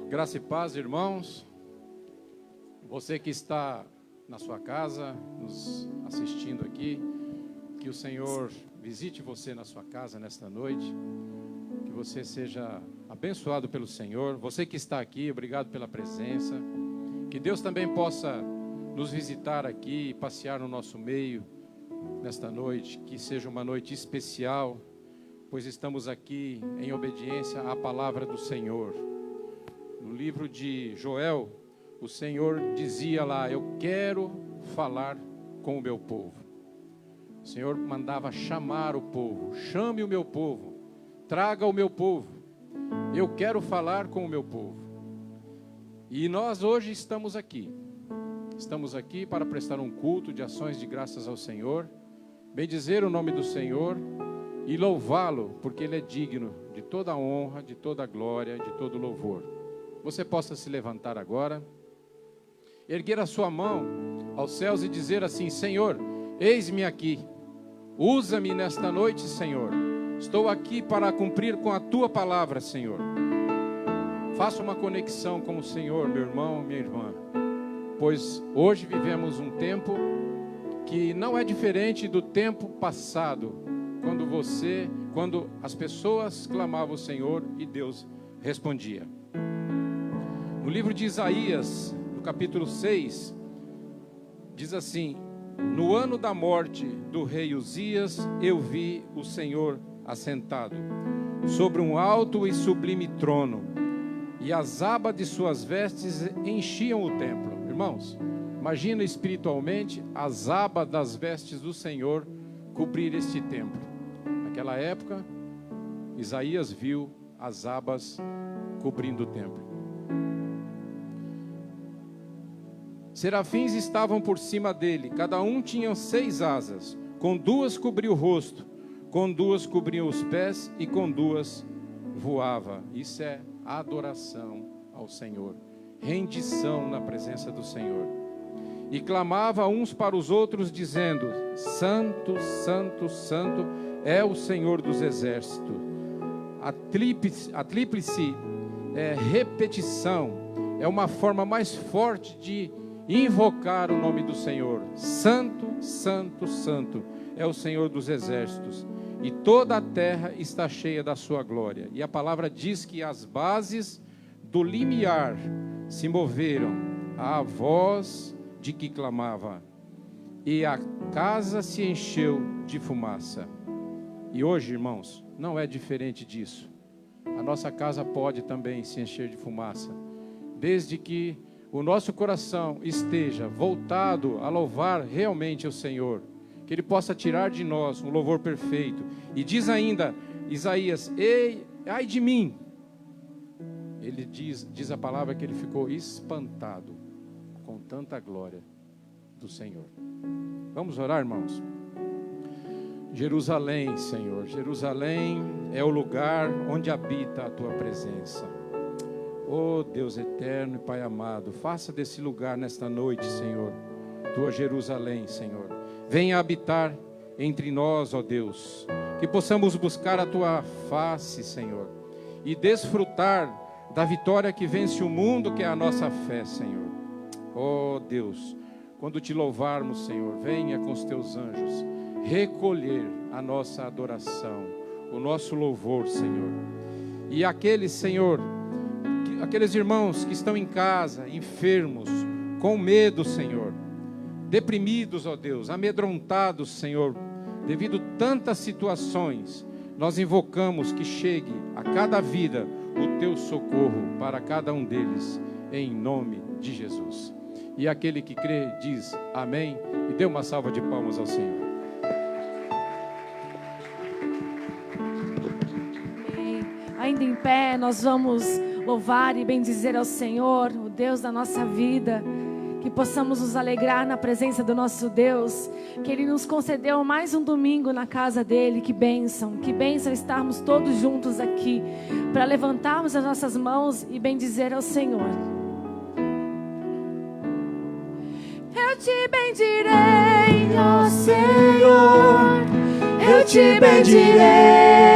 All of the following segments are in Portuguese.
Graça e paz, irmãos. Você que está na sua casa, nos assistindo aqui, que o Senhor visite você na sua casa nesta noite, que você seja abençoado pelo Senhor. Você que está aqui, obrigado pela presença. Que Deus também possa nos visitar aqui, passear no nosso meio nesta noite, que seja uma noite especial, pois estamos aqui em obediência à palavra do Senhor. No livro de Joel, o Senhor dizia lá: eu quero falar com o meu povo. O Senhor mandava chamar o povo: chame o meu povo, traga o meu povo, eu quero falar com o meu povo. E nós hoje estamos aqui para prestar um culto de ações de graças ao Senhor, bendizer o nome do Senhor e louvá-lo, porque Ele é digno de toda a honra, de toda a glória, de todo o louvor. Você possa se levantar agora, erguer a sua mão aos céus e dizer assim: Senhor, eis-me aqui, usa-me nesta noite, Senhor, estou aqui para cumprir com a Tua palavra, Senhor. Faça uma conexão com o Senhor, meu irmão, minha irmã, pois hoje vivemos um tempo que não é diferente do tempo passado, quando as pessoas clamavam ao Senhor e Deus respondia. No livro de Isaías, no capítulo 6, diz assim: no ano da morte do rei Uzias, eu vi o Senhor assentado sobre um alto e sublime trono, e as abas de suas vestes enchiam o templo. Irmãos, imagina espiritualmente as abas das vestes do Senhor cobrir este templo. Naquela época, Isaías viu as abas cobrindo o templo. Serafins estavam por cima dele, cada um tinha 6 asas, com 2 cobria o rosto, com 2 cobriam os pés e com 2 voava. Isso é adoração ao Senhor, rendição na presença do Senhor. E clamava uns para os outros, dizendo: Santo, Santo, Santo é o Senhor dos exércitos. A tríplice repetição é uma forma mais forte de invocar o nome do Senhor. Santo, Santo, Santo é o Senhor dos exércitos, e toda a terra está cheia da sua glória. E a palavra diz que as bases do limiar se moveram à voz de que clamava, e a casa se encheu de fumaça. E hoje, irmãos, não é diferente disso. A nossa casa pode também se encher de fumaça, desde que o nosso coração esteja voltado a louvar realmente o Senhor, que Ele possa tirar de nós um louvor perfeito. E diz ainda Isaías: ei, ai de mim. Ele diz a palavra que ele ficou espantado com tanta glória do Senhor. Vamos orar, irmãos? Jerusalém, Senhor, Jerusalém é o lugar onde habita a Tua presença. Oh Deus eterno e Pai amado, faça desse lugar nesta noite, Senhor, Tua Jerusalém, Senhor. Venha habitar entre nós, ó Deus, que possamos buscar a Tua face, Senhor, e desfrutar da vitória que vence o mundo, que é a nossa fé, Senhor. Oh Deus, quando Te louvarmos, Senhor, venha com os Teus anjos recolher a nossa adoração, o nosso louvor, Senhor. E aqueles, Senhor, aqueles irmãos que estão em casa, enfermos, com medo, Senhor, deprimidos, ó Deus, amedrontados, Senhor, devido a tantas situações, nós invocamos que chegue a cada vida o Teu socorro para cada um deles, em nome de Jesus. E aquele que crê diz amém, e dê uma salva de palmas ao Senhor. Ainda em pé, nós vamos louvar e bendizer ao Senhor, o Deus da nossa vida, que possamos nos alegrar na presença do nosso Deus, que Ele nos concedeu mais um domingo na casa dEle. Que bênção estarmos todos juntos aqui, para levantarmos as nossas mãos e bendizer ao Senhor. Eu te bendirei, ó Senhor, eu te bendirei,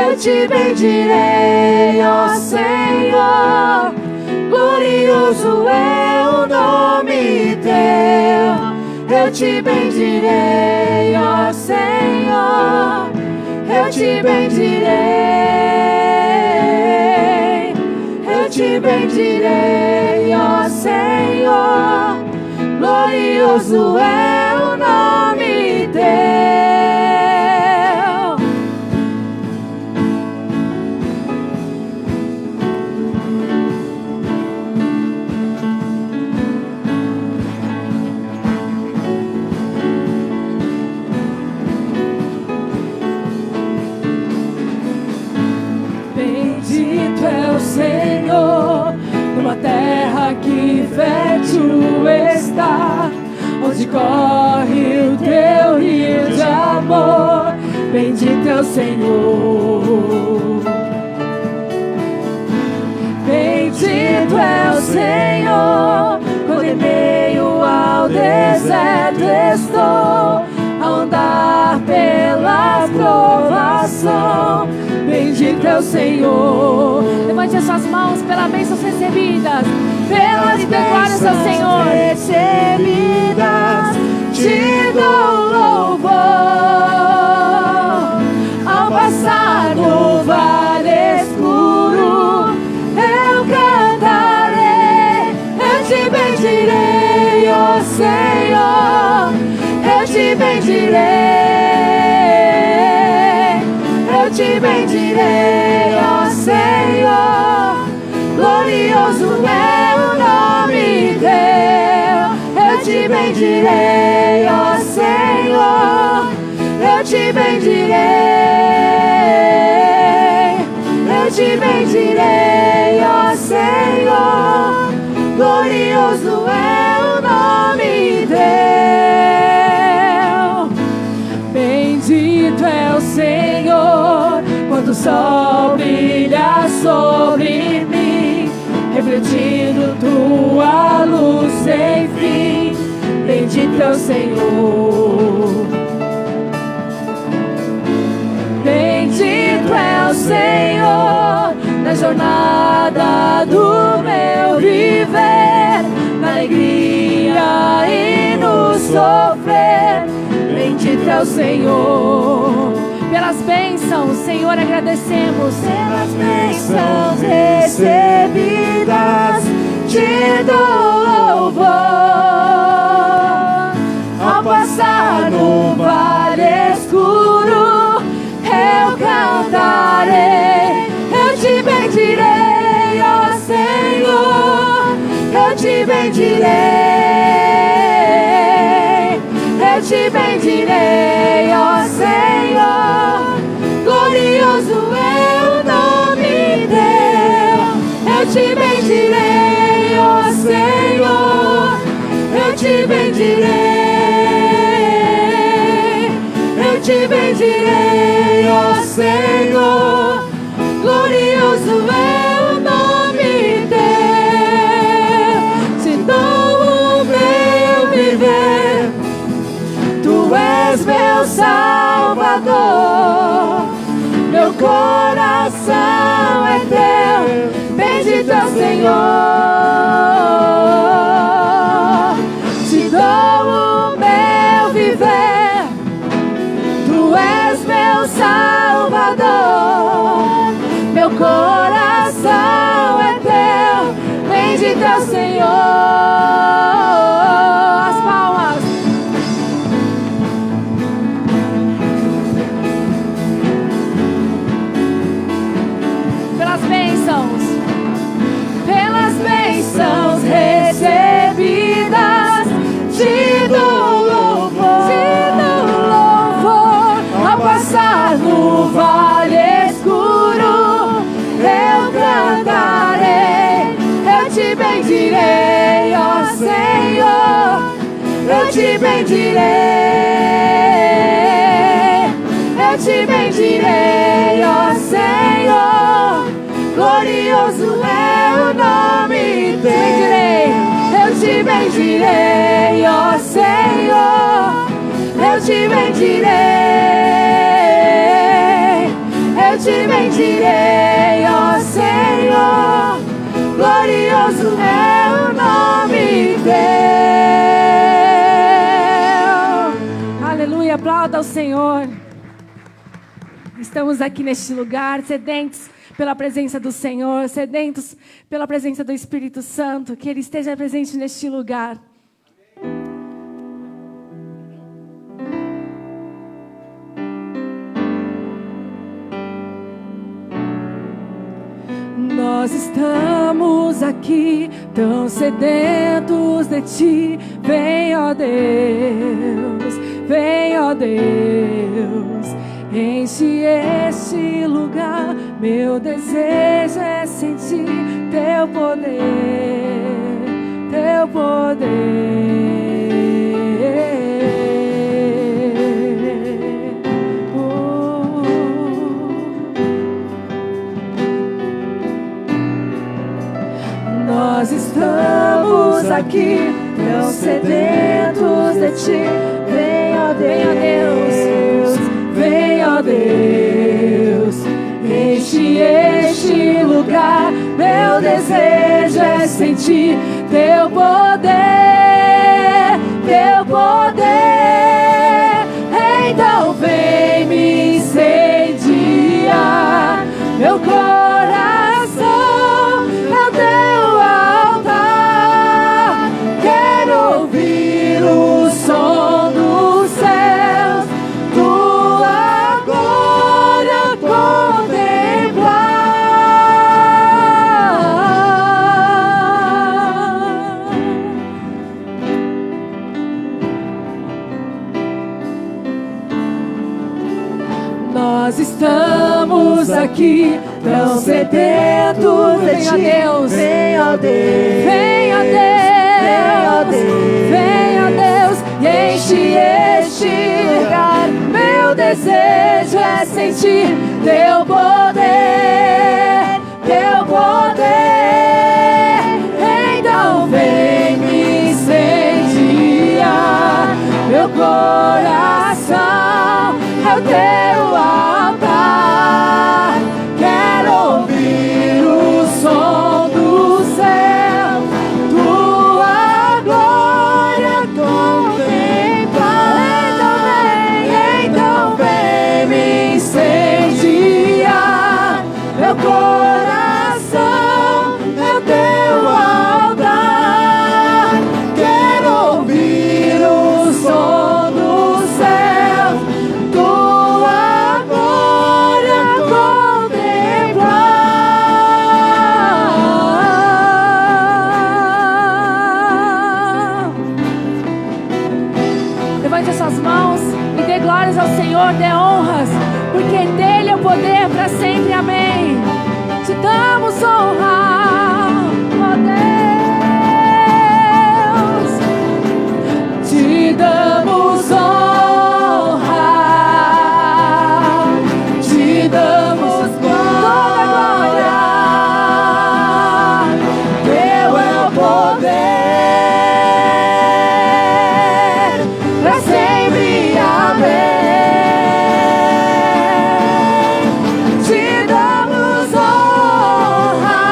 eu eu te bendirei, ó Senhor. Glorioso é o nome teu, eu te bendirei, ó Senhor. Eu te bendirei, eu te bendirei, ó Senhor. Glorioso é o nome teu. Bendito é o Senhor, numa terra que fértil está, onde corre o teu rio de amor. Bendito é o Senhor. Bendito é o Senhor, quando em meio ao deserto estou, a andar pela provação. Bendito é o Senhor. Levante as suas mãos pelas bênçãos recebidas, pelas glórias ao Senhor recebidas. Te dou louvor ao passar no vale escuro. Eu cantarei, eu te bendirei, ó Senhor. Eu te bendirei. Eu te bendirei, ó Senhor. Glorioso é o nome teu. Eu te bendirei, ó Senhor. Eu te bendirei. Eu te bendirei, ó Senhor. Glorioso é o nome teu. Bendito é o Senhor, quando o sol brilha sobre mim, refletindo tua luz sem fim. Bendito é o Senhor. Bendito é o Senhor, na jornada do meu viver, na alegria e no sofrer. Bendito é o Senhor. Pelas bênçãos, Senhor, agradecemos. Pelas bênçãos recebidas, te dou louvor. Ao passar no vale escuro, eu cantarei. Eu te bendirei, ó Senhor. Eu te bendirei. Eu te bendirei, ó Senhor. Glorioso é o nome teu. Eu te bendirei, ó Senhor. Eu te bendirei. Eu te bendirei, ó Senhor. Glorioso é o nome teu. Te dou o meu viver. Tu és meu Salvador, meu coração é teu. Bendito é o Senhor. Te dou o meu viver. Tu és meu Salvador, meu coração é teu. Bendito é o Senhor. Pelas bênçãos recebidas, te dou louvor, ao passar no vale escuro, eu cantarei. Eu te bendirei, ó Senhor. Eu te bendirei. Eu te bendirei, ó Senhor. Glorioso é o nome teu. Eu te bendirei, ó Senhor. Eu te bendirei. Eu te bendirei. bendirei, ó Senhor, glorioso é o nome teu. Aleluia, aplauda ao Senhor. Estamos aqui neste lugar, sedentos pela presença do Senhor, sedentos pela presença do Espírito Santo, que Ele esteja presente neste lugar. Nós estamos aqui tão sedentos de Ti. Vem, ó Deus, vem, ó Deus, enche este lugar. Meu desejo é sentir Teu poder, Teu poder. Nós estamos aqui tão sedentos de Ti. Vem, ó Deus, vem, ó Deus, enche este lugar. Meu desejo é sentir Teu poder, Teu poder. Então vem me incendiar. Meu coração é o Teu altar. Quero ouvir o som dos céus, Tua glória contemplar. Nós estamos aqui tão sedentos de Ti. Vem, ó Deus, vem, ó Deus, vem, ó Deus, e enche este lugar. Meu desejo é sentir Teu poder, Teu poder. Então vem me incendiar. Meu coração é o Teu altar. Quero ouvir o som do céu, Tua glória contemplar. Então vem me incendiar. Meu coração é o Teu altar. Quero ouvir o som do céu, Tua glória contemplar. Levante as suas mãos e dê glórias ao Senhor, dê honras, porque dele é o poder para sempre. Amém. Te damos honra, ó Deus. Te damos honra, te damos toda a glória. Teu é o poder para sempre. Amém. Te damos honra,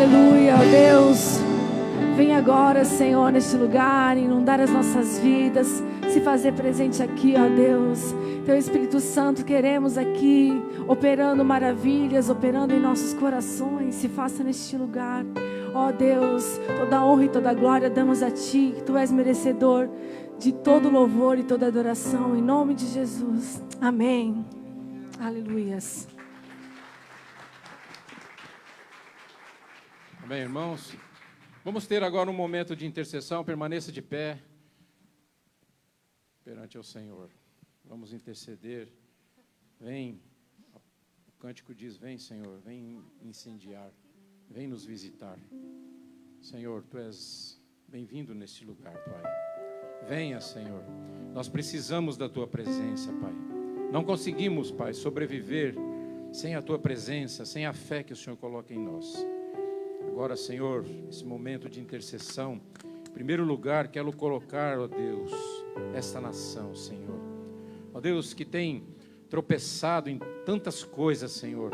Aleluia, ó Deus. Vem agora, Senhor, neste lugar, inundar as nossas vidas, se fazer presente aqui, ó Deus. Teu Espírito Santo, queremos aqui, operando maravilhas, operando em nossos corações, se faça neste lugar. Ó Deus, toda honra e toda glória damos a Ti, que Tu és merecedor de todo louvor e toda adoração, em nome de Jesus. Amém. Aleluias. Amém, irmãos? Vamos ter agora um momento de intercessão. Permaneça de pé perante o Senhor. Vamos interceder. Vem, o cântico diz: vem, Senhor, vem incendiar, vem nos visitar. Senhor, Tu és bem-vindo neste lugar, Pai. Venha, Senhor. Nós precisamos da Tua presença, Pai. Não conseguimos, Pai, sobreviver sem a Tua presença, sem a fé que o Senhor coloca em nós. Agora, Senhor, esse momento de intercessão, em primeiro lugar, quero colocar, ó Deus, esta nação, Senhor. Ó Deus, que tem tropeçado em tantas coisas, Senhor.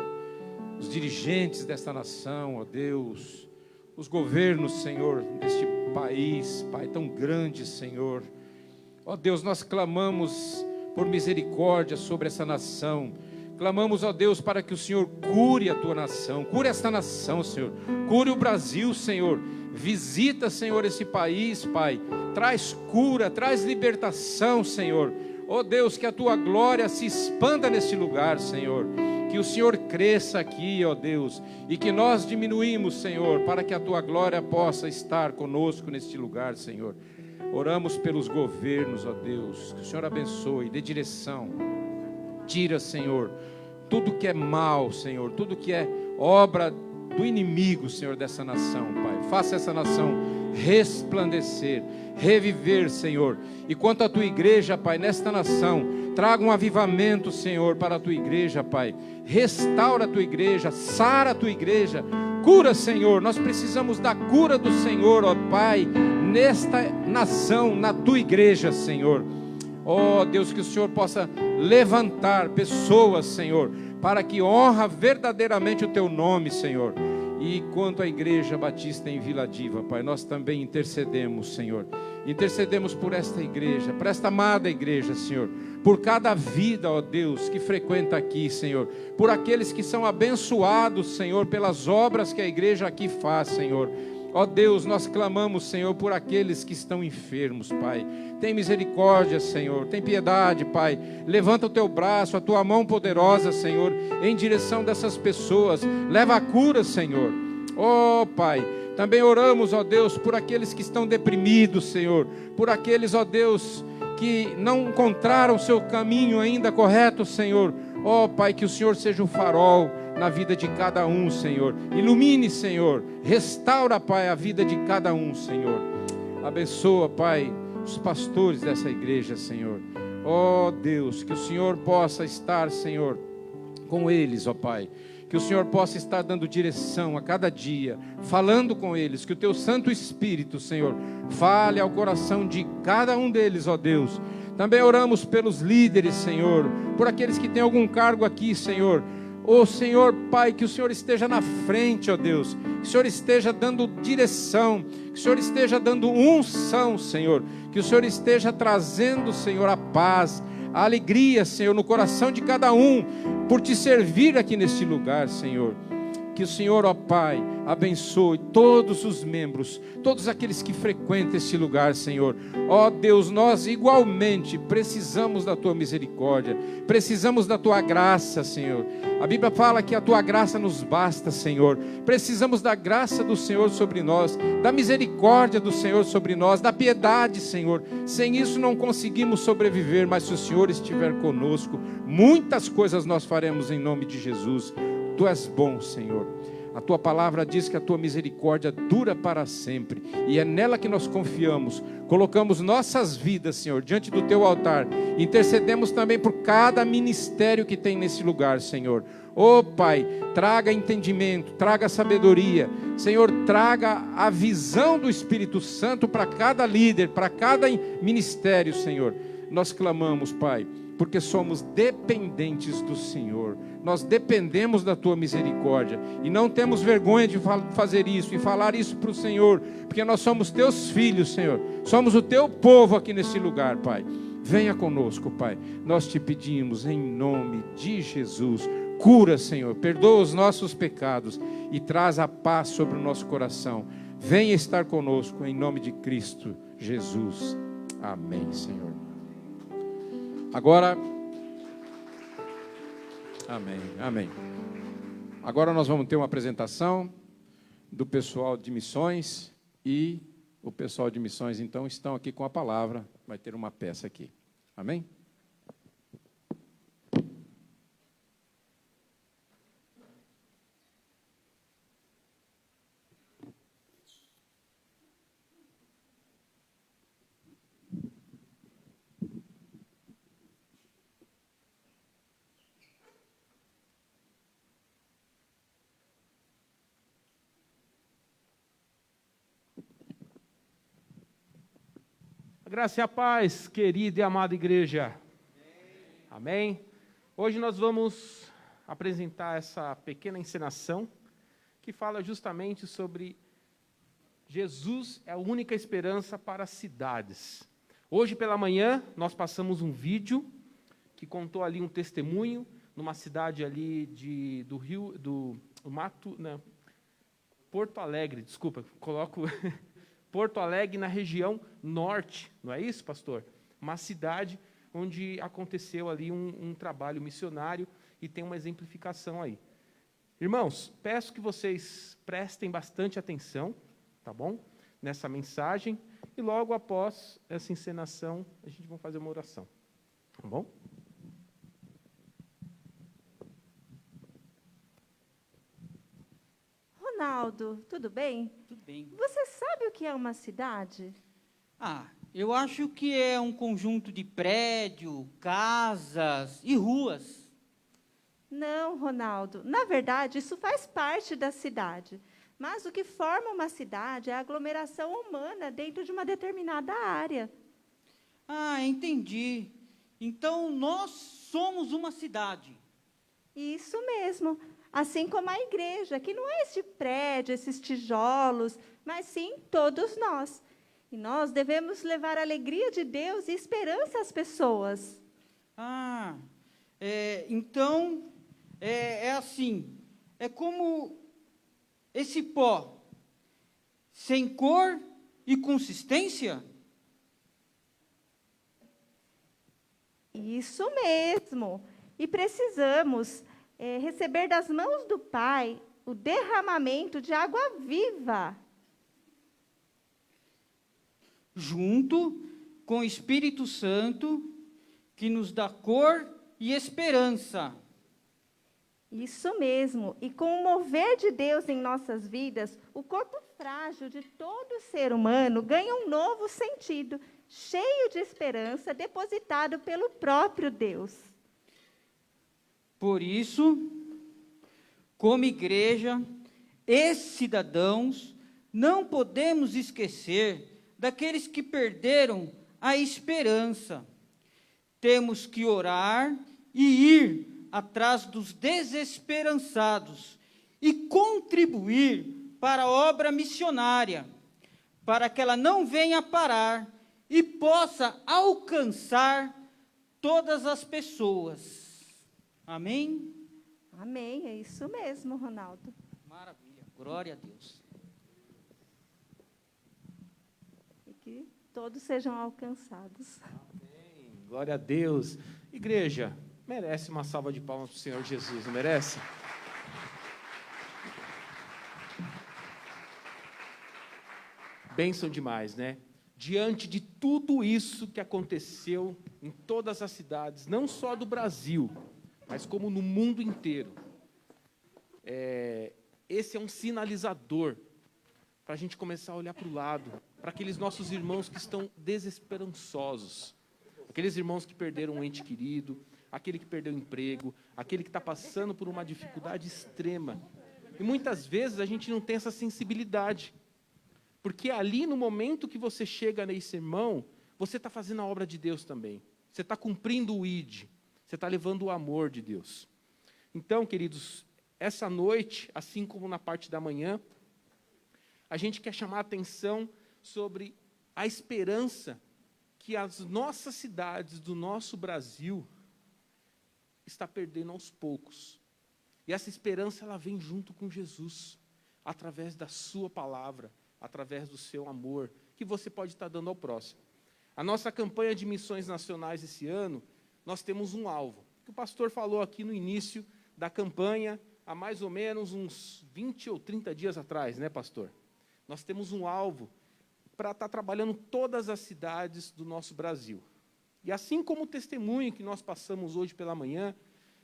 Os dirigentes desta nação, ó Deus, os governos, Senhor, deste país, Pai, tão grande, Senhor. Ó Deus, nós clamamos por misericórdia sobre essa nação. Clamamos, ó Deus, para que o Senhor cure a Tua nação, cure esta nação, Senhor, cure o Brasil, Senhor. Visita, Senhor, esse país, Pai. Traz cura, traz libertação, Senhor. Ó Deus, que a Tua glória se expanda neste lugar, Senhor. Que o Senhor cresça aqui, ó Deus, e que nós diminuímos, Senhor, para que a Tua glória possa estar conosco neste lugar, Senhor. Oramos pelos governos, ó Deus, que o Senhor abençoe, dê direção. Tira, Senhor, tudo que é mal, Senhor, tudo que é obra do inimigo, Senhor, dessa nação, Pai. Faça essa nação resplandecer, reviver, Senhor. E quanto à Tua igreja, Pai, nesta nação, traga um avivamento, Senhor, para a Tua igreja, Pai. Restaura a Tua igreja, sara a Tua igreja. Cura, Senhor, nós precisamos da cura do Senhor, ó Pai, nesta nação, na Tua igreja, Senhor. Ó Deus, que o Senhor possa levantar pessoas, Senhor, para que honra verdadeiramente o Teu nome, Senhor. E quanto à Igreja Batista em Vila Diva, Pai, nós também intercedemos, Senhor. Intercedemos por esta igreja, por esta amada igreja, Senhor. Por cada vida, ó Deus, que frequenta aqui, Senhor. Por aqueles que são abençoados, Senhor, pelas obras que a igreja aqui faz, Senhor. Ó Deus, nós clamamos, Senhor, por aqueles que estão enfermos, Pai. Tem misericórdia, Senhor, tem piedade, Pai. Levanta o Teu braço, a Tua mão poderosa, Senhor, em direção dessas pessoas. Leva a cura, Senhor. Ó Pai, também oramos, ó Deus, por aqueles que estão deprimidos, Senhor. Por aqueles, ó Deus, que não encontraram o seu caminho ainda correto, Senhor. Ó Pai, que o Senhor seja o farol na vida de cada um, Senhor. Ilumine, Senhor. Restaura, Pai, a vida de cada um, Senhor. Abençoa, Pai, os pastores dessa igreja, Senhor. Ó Deus, que o Senhor possa estar, Senhor, com eles, ó Pai. Que o Senhor possa estar dando direção a cada dia, falando com eles. Que o Teu Santo Espírito, Senhor, fale ao coração de cada um deles, ó Deus. Também oramos pelos líderes, Senhor, por aqueles que têm algum cargo aqui, Senhor. Ó Senhor, Pai, que o Senhor esteja na frente, ó Deus. Que o Senhor esteja dando direção. Que o Senhor esteja dando unção, Senhor. Que o Senhor esteja trazendo, Senhor, a paz, a alegria, Senhor, no coração de cada um, por Te servir aqui neste lugar, Senhor. Que o Senhor, ó Pai, abençoe todos os membros, todos aqueles que frequentam este lugar, Senhor. Ó Deus, nós igualmente precisamos da Tua misericórdia, precisamos da Tua graça, Senhor. A Bíblia fala que a Tua graça nos basta, Senhor. Precisamos da graça do Senhor sobre nós, da misericórdia do Senhor sobre nós, da piedade, Senhor. Sem isso não conseguimos sobreviver, mas se o Senhor estiver conosco, muitas coisas nós faremos em nome de Jesus. Tu és bom, Senhor. A Tua palavra diz que a Tua misericórdia dura para sempre. E é nela que nós confiamos. Colocamos nossas vidas, Senhor, diante do Teu altar. Intercedemos também por cada ministério que tem nesse lugar, Senhor. Ó Pai, traga entendimento, traga sabedoria. Senhor, traga a visão do Espírito Santo para cada líder, para cada ministério, Senhor. Nós clamamos, Pai, porque somos dependentes do Senhor. Nós dependemos da Tua misericórdia e não temos vergonha de fazer isso e falar isso para o Senhor, porque nós somos Teus filhos, Senhor. Somos o Teu povo aqui nesse lugar, Pai. Venha conosco, Pai. Nós te pedimos em nome de Jesus. Cura, Senhor. Perdoa os nossos pecados e traz a paz sobre o nosso coração. Venha estar conosco em nome de Cristo Jesus. Amém, Senhor. Agora, amém. Agora nós vamos ter uma apresentação do pessoal de missões e o pessoal de missões, então, estão aqui com a palavra. Vai ter uma peça aqui. Amém? Graça e a paz, querida e amada igreja. Amém? Hoje nós vamos apresentar essa pequena encenação que fala justamente sobre Jesus é a única esperança para as cidades. Hoje pela manhã nós passamos um vídeo que contou ali um testemunho numa cidade ali do Rio, Porto Alegre, desculpa, coloco... Porto Alegre, na região norte, não é isso, pastor? Uma cidade onde aconteceu ali um trabalho missionário e tem uma exemplificação aí. Irmãos, peço que vocês prestem bastante atenção, tá bom? Nessa mensagem, e logo após essa encenação, a gente vai fazer uma oração, tá bom? Ronaldo, tudo bem? Tudo bem. Você sabe o que é uma cidade? Eu acho que é um conjunto de prédios, casas e ruas. Não, Ronaldo. Na verdade, isso faz parte da cidade. Mas o que forma uma cidade é a aglomeração humana dentro de uma determinada área. Entendi. Então, nós somos uma cidade. Isso mesmo. Assim como a igreja, que não é esse prédio, esses tijolos, mas sim todos nós. E nós devemos levar a alegria de Deus e esperança às pessoas. Então, é assim, é como esse pó, sem cor e consistência? Isso mesmo. E precisamos receber das mãos do Pai o derramamento de água viva. Junto com o Espírito Santo, que nos dá cor e esperança. Isso mesmo. E com o mover de Deus em nossas vidas, o corpo frágil de todo ser humano ganha um novo sentido, cheio de esperança, depositado pelo próprio Deus. Por isso, como igreja e cidadãos, não podemos esquecer daqueles que perderam a esperança. Temos que orar e ir atrás dos desesperançados e contribuir para a obra missionária, para que ela não venha parar e possa alcançar todas as pessoas. Amém? Amém, é isso mesmo, Ronaldo. Maravilha, glória a Deus. E que todos sejam alcançados. Amém, glória a Deus. Igreja, merece uma salva de palmas para o Senhor Jesus, não merece? Bênção demais, né? Diante de tudo isso que aconteceu em todas as cidades, não só do Brasil, mas como no mundo inteiro. Esse é um sinalizador para a gente começar a olhar para o lado, para aqueles nossos irmãos que estão desesperançosos, aqueles irmãos que perderam um ente querido, aquele que perdeu o emprego, aquele que está passando por uma dificuldade extrema. E muitas vezes a gente não tem essa sensibilidade, porque ali no momento que você chega nesse irmão, você está fazendo a obra de Deus também. Você está cumprindo o ID. Você está levando o amor de Deus. Então, queridos, essa noite, assim como na parte da manhã, a gente quer chamar a atenção sobre a esperança que as nossas cidades do nosso Brasil está perdendo aos poucos. E essa esperança, ela vem junto com Jesus, através da sua palavra, através do seu amor, que você pode estar dando ao próximo. A nossa campanha de missões nacionais esse ano, nós temos um alvo, que o pastor falou aqui no início da campanha, há mais ou menos uns 20 ou 30 dias atrás, né, pastor? Nós temos um alvo para estar trabalhando todas as cidades do nosso Brasil. E assim como o testemunho que nós passamos hoje pela manhã,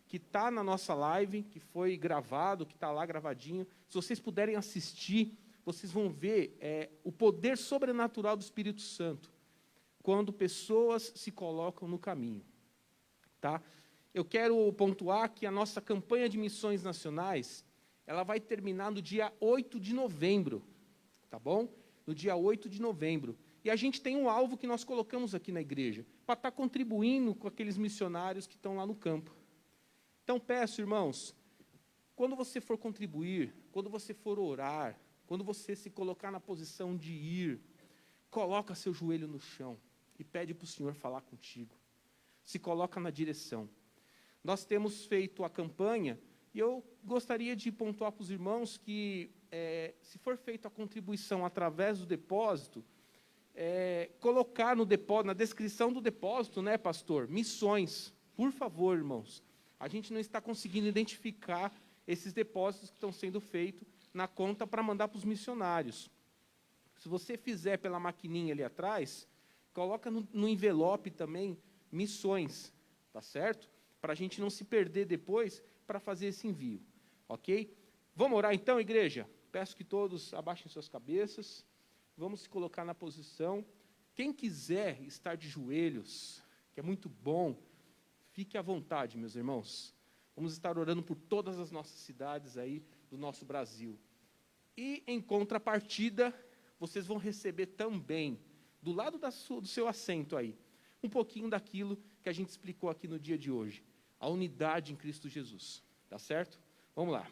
que está na nossa live, que foi gravado, que está lá gravadinho, se vocês puderem assistir, vocês vão ver o poder sobrenatural do Espírito Santo, quando pessoas se colocam no caminho. Tá? Eu quero pontuar que a nossa campanha de missões nacionais, ela vai terminar no dia 8 de novembro, tá bom? No dia 8 de novembro. E a gente tem um alvo que nós colocamos aqui na igreja, para estar contribuindo com aqueles missionários que estão lá no campo. Então, peço, irmãos, quando você for contribuir, quando você for orar, quando você se colocar na posição de ir, coloca seu joelho no chão e pede para o Senhor falar contigo. Se coloca na direção. Nós temos feito a campanha, e eu gostaria de pontuar para os irmãos que, se for feita a contribuição através do depósito, colocar no depósito, na descrição do depósito, né, pastor? Missões. Por favor, irmãos. A gente não está conseguindo identificar esses depósitos que estão sendo feitos na conta para mandar para os missionários. Se você fizer pela maquininha ali atrás, coloca no envelope também missões, tá certo? Para a gente não se perder depois para fazer esse envio, ok? Vamos orar então, igreja? Peço que todos abaixem suas cabeças, vamos se colocar na posição. Quem quiser estar de joelhos, que é muito bom, fique à vontade, meus irmãos. Vamos estar orando por todas as nossas cidades aí do nosso Brasil. E, em contrapartida, vocês vão receber também, do lado do seu assento aí, um pouquinho daquilo que a gente explicou aqui no dia de hoje. A unidade em Cristo Jesus. Tá certo? Vamos lá.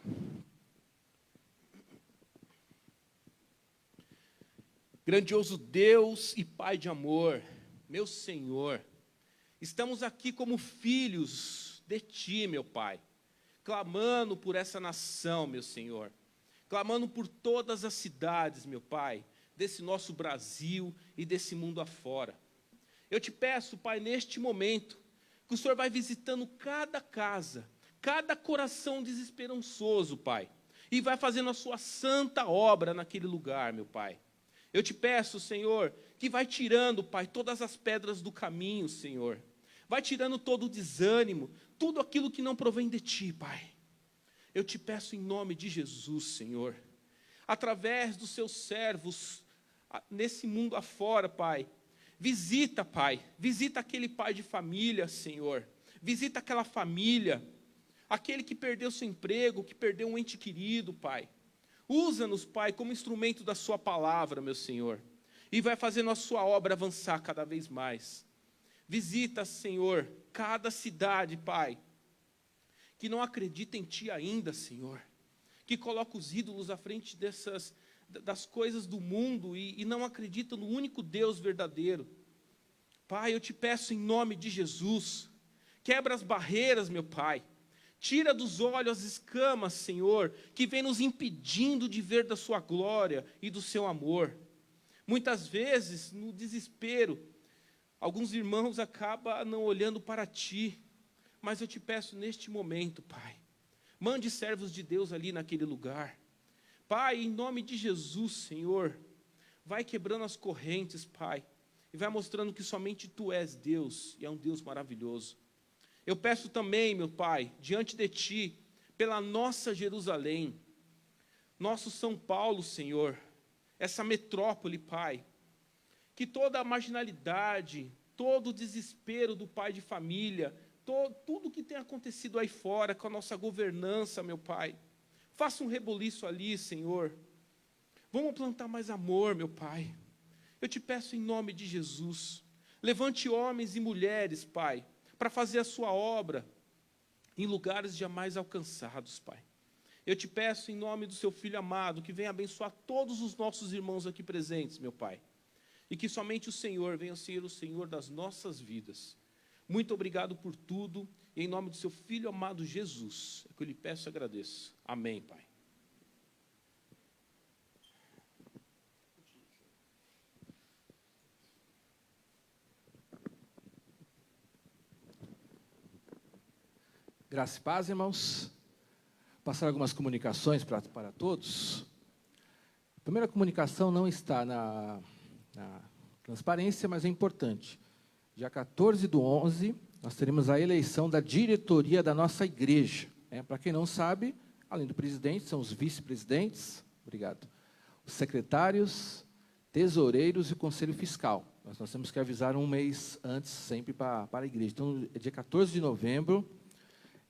Grandioso Deus e Pai de amor, meu Senhor, estamos aqui como filhos de Ti, meu Pai, clamando por essa nação, meu Senhor, clamando por todas as cidades, meu Pai, desse nosso Brasil e desse mundo afora. Eu te peço, Pai, neste momento, que o Senhor vai visitando cada casa, cada coração desesperançoso, Pai, e vai fazendo a sua santa obra naquele lugar, meu Pai. Eu te peço, Senhor, que vai tirando, Pai, todas as pedras do caminho, Senhor. Vai tirando todo o desânimo, tudo aquilo que não provém de Ti, Pai. Eu te peço em nome de Jesus, Senhor, através dos Seus servos, nesse mundo afora, Pai, visita, Pai, visita aquele pai de família, Senhor, visita aquela família, aquele que perdeu seu emprego, que perdeu um ente querido, Pai. Usa-nos, Pai, como instrumento da Sua palavra, meu Senhor, e vai fazendo a Sua obra avançar cada vez mais. Visita, Senhor, cada cidade, Pai, que não acredita em Ti ainda, Senhor, que coloca os ídolos à frente das coisas do mundo e não acredita no único Deus verdadeiro. Pai, eu te peço em nome de Jesus, quebra as barreiras, meu Pai, tira dos olhos as escamas, Senhor, que vem nos impedindo de ver da Sua glória e do Seu amor. Muitas vezes, no desespero, alguns irmãos acabam não olhando para Ti, mas eu te peço neste momento, Pai, mande servos de Deus ali naquele lugar. Pai, em nome de Jesus, Senhor, vai quebrando as correntes, Pai, e vai mostrando que somente Tu és Deus, e é um Deus maravilhoso. Eu peço também, meu Pai, diante de Ti, pela nossa Jerusalém, nosso São Paulo, Senhor, essa metrópole, Pai, que toda a marginalidade, todo o desespero do pai de família, tudo que tem acontecido aí fora com a nossa governança, meu Pai, faça um reboliço ali, Senhor. Vamos plantar mais amor, meu Pai. Eu te peço em nome de Jesus, Levante homens e mulheres, Pai, para fazer a sua obra em lugares jamais alcançados, Pai. Eu te peço, em nome do seu Filho amado, que venha abençoar todos os nossos irmãos aqui presentes, meu Pai. E que somente o Senhor venha ser o Senhor das nossas vidas. Muito obrigado por tudo. E em nome do seu Filho amado Jesus, é que eu lhe peço e agradeço. Amém, Pai. Graça e paz, irmãos. Passar algumas comunicações para todos. A primeira comunicação não está na transparência, mas é importante. Dia 14/11, nós teremos a eleição da diretoria da nossa igreja. Para quem não sabe, além do presidente, são os vice-presidentes, obrigado, os secretários, tesoureiros e o conselho fiscal. Nós temos que avisar um mês antes, sempre para a igreja. Então, é dia 14 de novembro,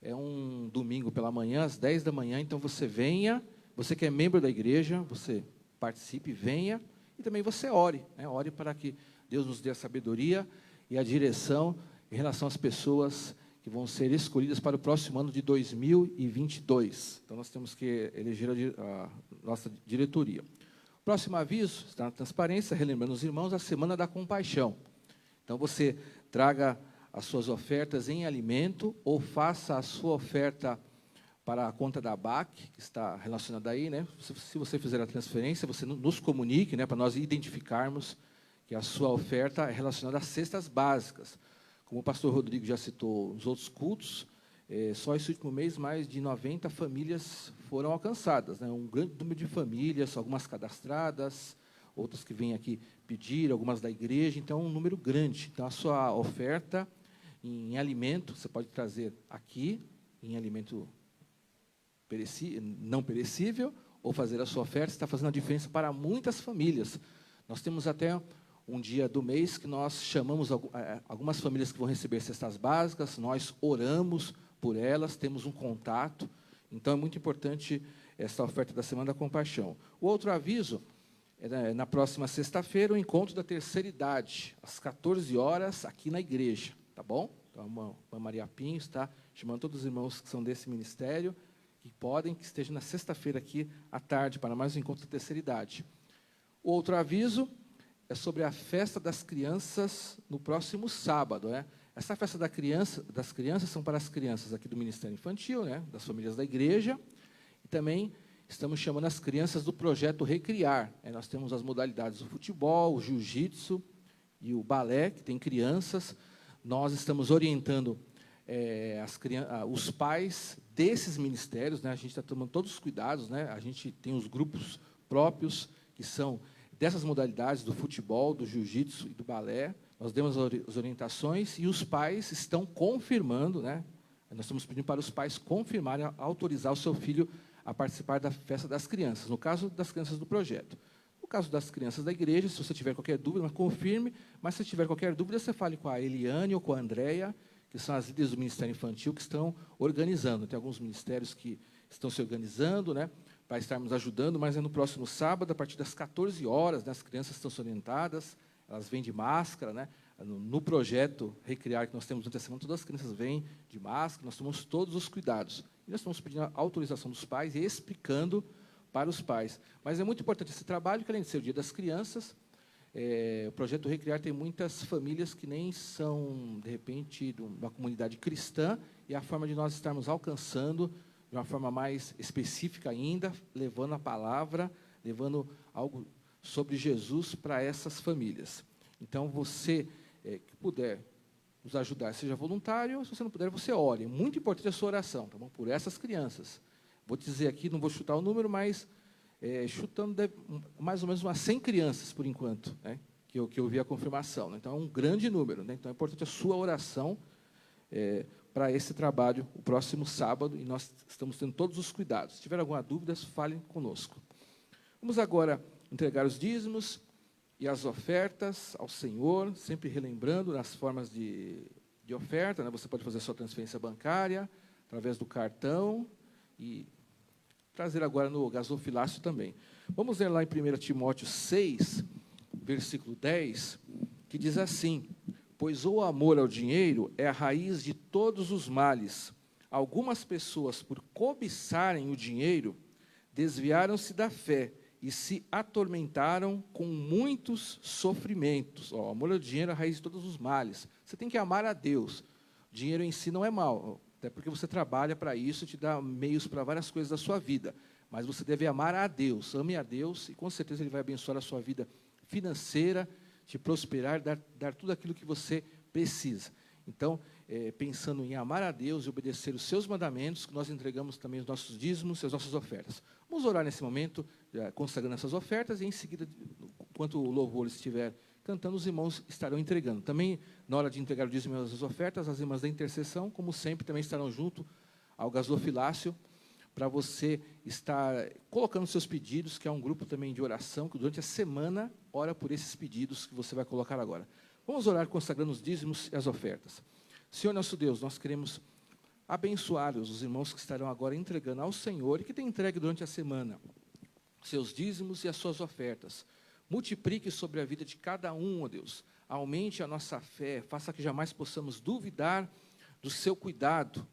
é um domingo pela manhã, às 10 da manhã, então você venha, você que é membro da igreja, você participe, venha, e também você ore, ore para que Deus nos dê a sabedoria e a direção em relação às pessoas que vão ser escolhidas para o próximo ano de 2022. Então, nós temos que eleger a nossa diretoria. O próximo aviso está na transparência, relembrando os irmãos, a Semana da Compaixão. Então, você traga as suas ofertas em alimento ou faça a sua oferta para a conta da ABAC, que está relacionada aí, Se você fizer a transferência, você nos comunique, para nós identificarmos que a sua oferta é relacionada às cestas básicas. Como o pastor Rodrigo já citou nos outros cultos, só esse último mês, mais de 90 famílias foram alcançadas. Um grande número de famílias, algumas cadastradas, outras que vêm aqui pedir, algumas da igreja, então é um número grande. Então, a sua oferta em alimento, você pode trazer aqui, em alimento não perecível, ou fazer a sua oferta, está fazendo a diferença para muitas famílias. Nós temos até um dia do mês que nós chamamos algumas famílias que vão receber cestas básicas, nós oramos por elas, temos um contato, então é muito importante essa oferta da Semana da Compaixão. O outro aviso é na próxima sexta-feira, o encontro da terceira idade, às 14 horas, aqui na igreja, tá bom? Então, a Maria Pinho está chamando todos os irmãos que são desse ministério, que estejam na sexta-feira aqui à tarde, para mais um encontro da terceira idade. O outro aviso é sobre a festa das crianças no próximo sábado. Essa festa das crianças são para as crianças aqui do Ministério Infantil, das famílias da igreja, e também estamos chamando as crianças do projeto Recriar. Nós temos as modalidades do futebol, o jiu-jitsu e o balé, que tem crianças. Nós estamos orientando os pais desses ministérios, a gente está tomando todos os cuidados, a gente tem os grupos próprios, que são dessas modalidades, do futebol, do jiu-jitsu e do balé. Nós demos as orientações e os pais estão confirmando, nós estamos pedindo para os pais confirmarem, autorizar o seu filho a participar da festa das crianças, no caso das crianças do projeto. No caso das crianças da igreja, se você tiver qualquer dúvida, confirme, mas se tiver qualquer dúvida, você fale com a Eliane ou com a Andréia, que são as líderes do Ministério Infantil, que estão organizando. Tem alguns ministérios que estão se organizando, para estarmos ajudando, mas é no próximo sábado, a partir das 14 horas, as crianças estão sendo orientadas, elas vêm de máscara, no projeto Recriar, que nós temos durante a semana, todas as crianças vêm de máscara, nós tomamos todos os cuidados. E nós estamos pedindo a autorização dos pais e explicando para os pais. Mas é muito importante esse trabalho, que além de ser o Dia das Crianças, o projeto Recriar tem muitas famílias que nem são, de repente, de uma comunidade cristã, e a forma de nós estarmos alcançando de uma forma mais específica ainda, levando a palavra, levando algo sobre Jesus para essas famílias. Então, você que puder nos ajudar, seja voluntário, ou se você não puder, você ore. É muito importante a sua oração, tá bom? Por essas crianças. Vou dizer aqui, não vou chutar o número, mas chutando mais ou menos umas 100 crianças, por enquanto, que eu vi a confirmação. Então, é um grande número. Então, é importante a sua oração para esse trabalho, o próximo sábado, e nós estamos tendo todos os cuidados. Se tiver alguma dúvida, falem conosco. Vamos agora entregar os dízimos e as ofertas ao Senhor, sempre relembrando nas formas de oferta, Você pode fazer a sua transferência bancária, através do cartão, e trazer agora no gasofilácio também. Vamos ler lá em 1 Timóteo 6, versículo 10, que diz assim: pois o amor ao dinheiro é a raiz de todos os males. Algumas pessoas, por cobiçarem o dinheiro, desviaram-se da fé e se atormentaram com muitos sofrimentos. O amor ao dinheiro é a raiz de todos os males. Você tem que amar a Deus. O dinheiro em si não é mal, até porque você trabalha para isso, te dá meios para várias coisas da sua vida. Mas você deve amar a Deus. Ame a Deus e, com certeza, Ele vai abençoar a sua vida financeira, te prosperar, dar tudo aquilo que você precisa. Então, pensando em amar a Deus e obedecer os seus mandamentos, nós entregamos também os nossos dízimos e as nossas ofertas. Vamos orar nesse momento, consagrando essas ofertas, e em seguida, enquanto o louvor estiver cantando, os irmãos estarão entregando. Também, na hora de entregar o dízimo e as ofertas, as irmãs da intercessão, como sempre, também estarão junto ao gasofilácio, para você estar colocando seus pedidos, que é um grupo também de oração, que durante a semana ora por esses pedidos que você vai colocar agora. Vamos orar consagrando os dízimos e as ofertas. Senhor nosso Deus, nós queremos abençoar os irmãos que estarão agora entregando ao Senhor e que têm entregue durante a semana seus dízimos e as suas ofertas. Multiplique sobre a vida de cada um, ó Deus. Aumente a nossa fé, faça que jamais possamos duvidar do seu cuidado.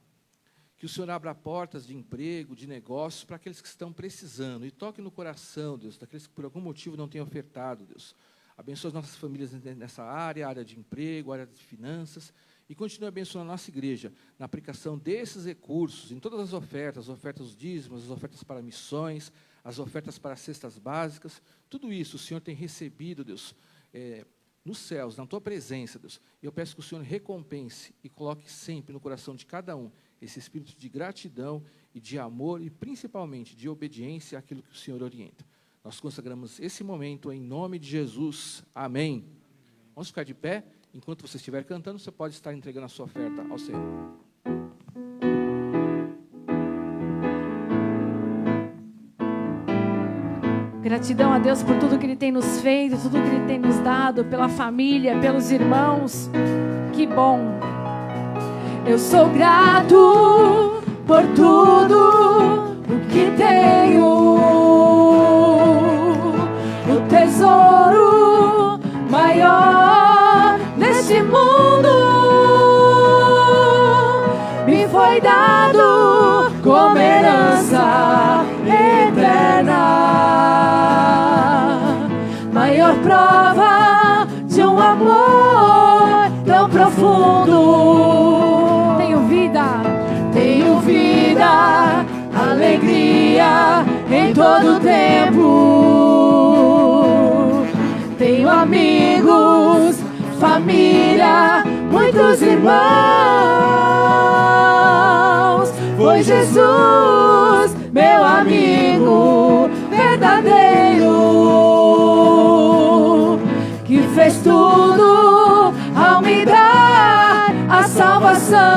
Que o Senhor abra portas de emprego, de negócios, para aqueles que estão precisando. E toque no coração, Deus, daqueles que por algum motivo não têm ofertado, Deus. Abençoe as nossas famílias nessa área de emprego, área de finanças. E continue abençoando a nossa igreja, na aplicação desses recursos, em todas as ofertas dos dízimos, as ofertas para missões, as ofertas para cestas básicas. Tudo isso o Senhor tem recebido, Deus, nos céus, na tua presença, Deus. E eu peço que o Senhor recompense e coloque sempre no coração de cada um esse espírito de gratidão e de amor e principalmente de obediência àquilo que o Senhor orienta. Nós consagramos esse momento em nome de Jesus. Amém. Vamos ficar de pé. Enquanto você estiver cantando, você pode estar entregando a sua oferta ao Senhor. Gratidão a Deus por tudo que Ele tem nos feito, tudo que Ele tem nos dado, pela família, pelos irmãos. Que bom. Eu sou grato por tudo o que tenho. O tesouro maior deste mundo me foi dado como herança eterna. Maior prova de um amor tão profundo. Tenho vida, alegria em todo tempo. Tenho amigos, família, muitos irmãos. Foi Jesus, meu amigo verdadeiro, que fez tudo ao me dar a salvação.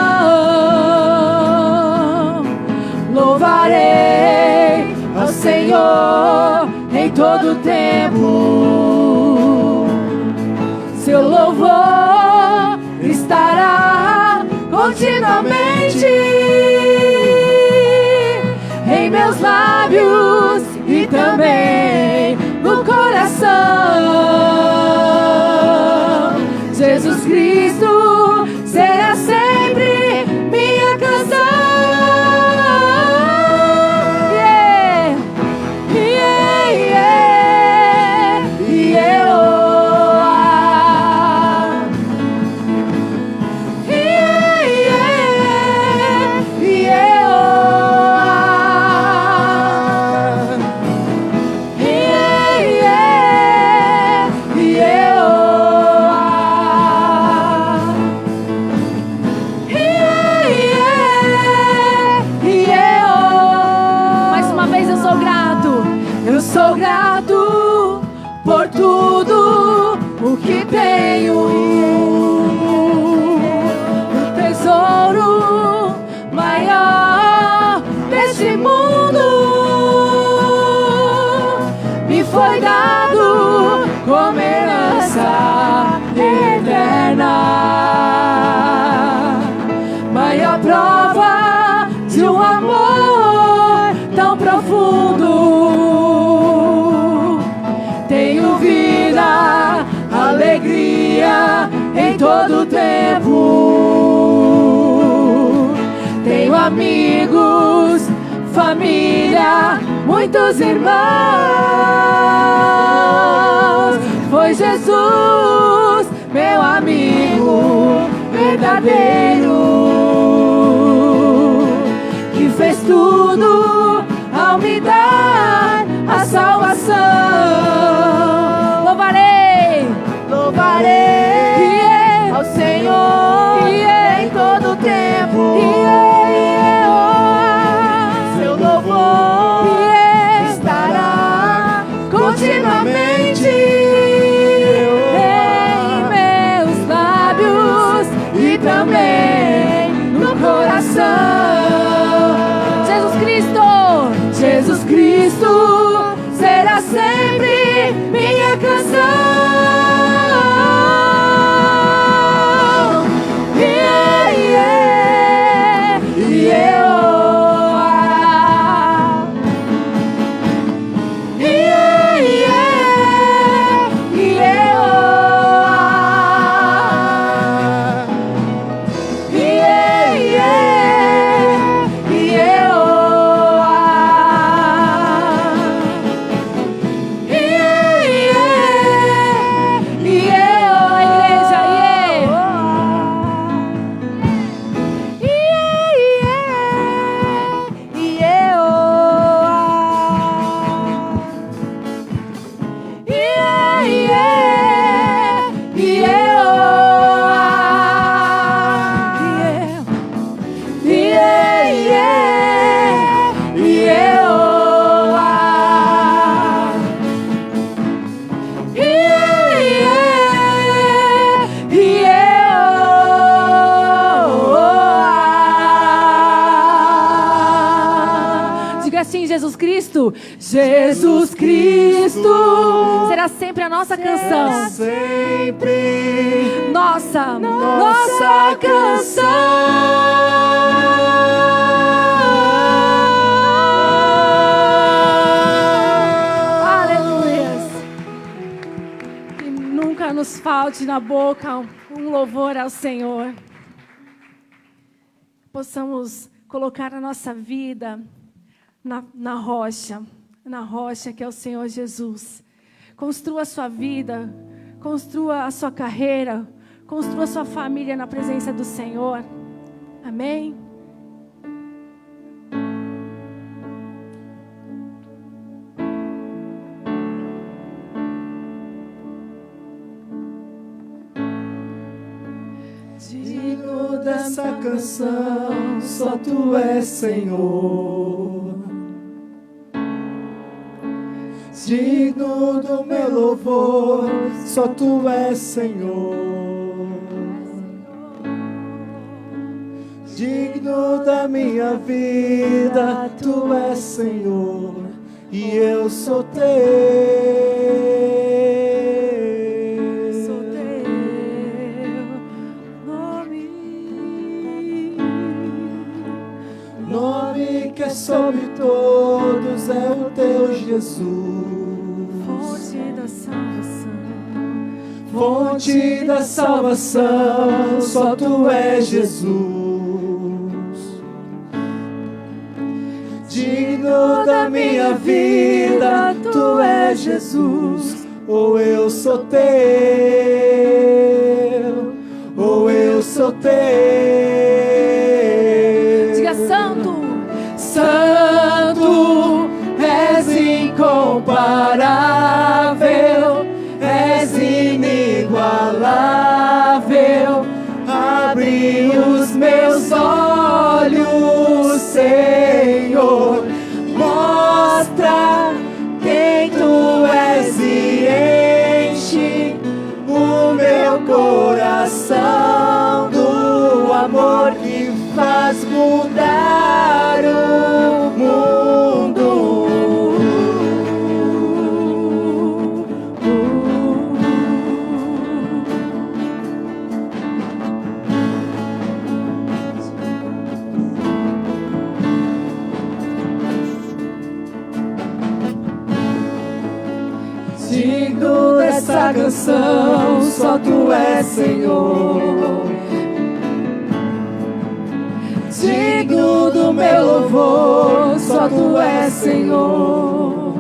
Louvarei ao Senhor em todo tempo. Seu louvor estará continuamente em meus lábios e também no coração. Jesus Cristo será sempre minha canção. Sou grato por tudo o que tenho. O tesouro maior deste mundo me foi dado como herança eterna. Maior prova de um amor tão profundo. Tenho vida, alegria em todo tempo. Tenho amigos, família, muitos irmãos. Foi Jesus, meu amigo verdadeiro, que fez tudo ao me dar a salvação. Louvarei, louvarei ao Senhor em todo tempo. Seu louvor estará continuamente em meus lábios e também no coração. Jesus Cristo será sempre minha canção. Jesus Cristo será sempre a nossa canção. Sempre nossa canção. Aleluias. Que nunca nos falte na boca um louvor ao Senhor. Possamos colocar a nossa vida na rocha que é o Senhor Jesus. Construa a sua vida, construa a sua carreira, construa a sua família na presença do Senhor. Amém? Digno dessa canção, só Tu és Senhor. Digno do meu louvor, só Tu és Senhor. Digno da minha vida, Tu és Senhor, e eu sou Teu. Sou Teu nome que é sobre todos é o Teu Jesus. Fonte da salvação, só Tu és Jesus. Digno da minha vida, Tu és Jesus. Ou eu sou Teu, ou eu sou Teu. Diga santo. Santo, és incomparável, és inigualável. Abre os meus olhos, Senhor, mostra quem Tu és e enche o meu coração do amor que faz mudar o mundo. Digno essa canção, só tu és Senhor. Digno do meu louvor, só tu és Senhor.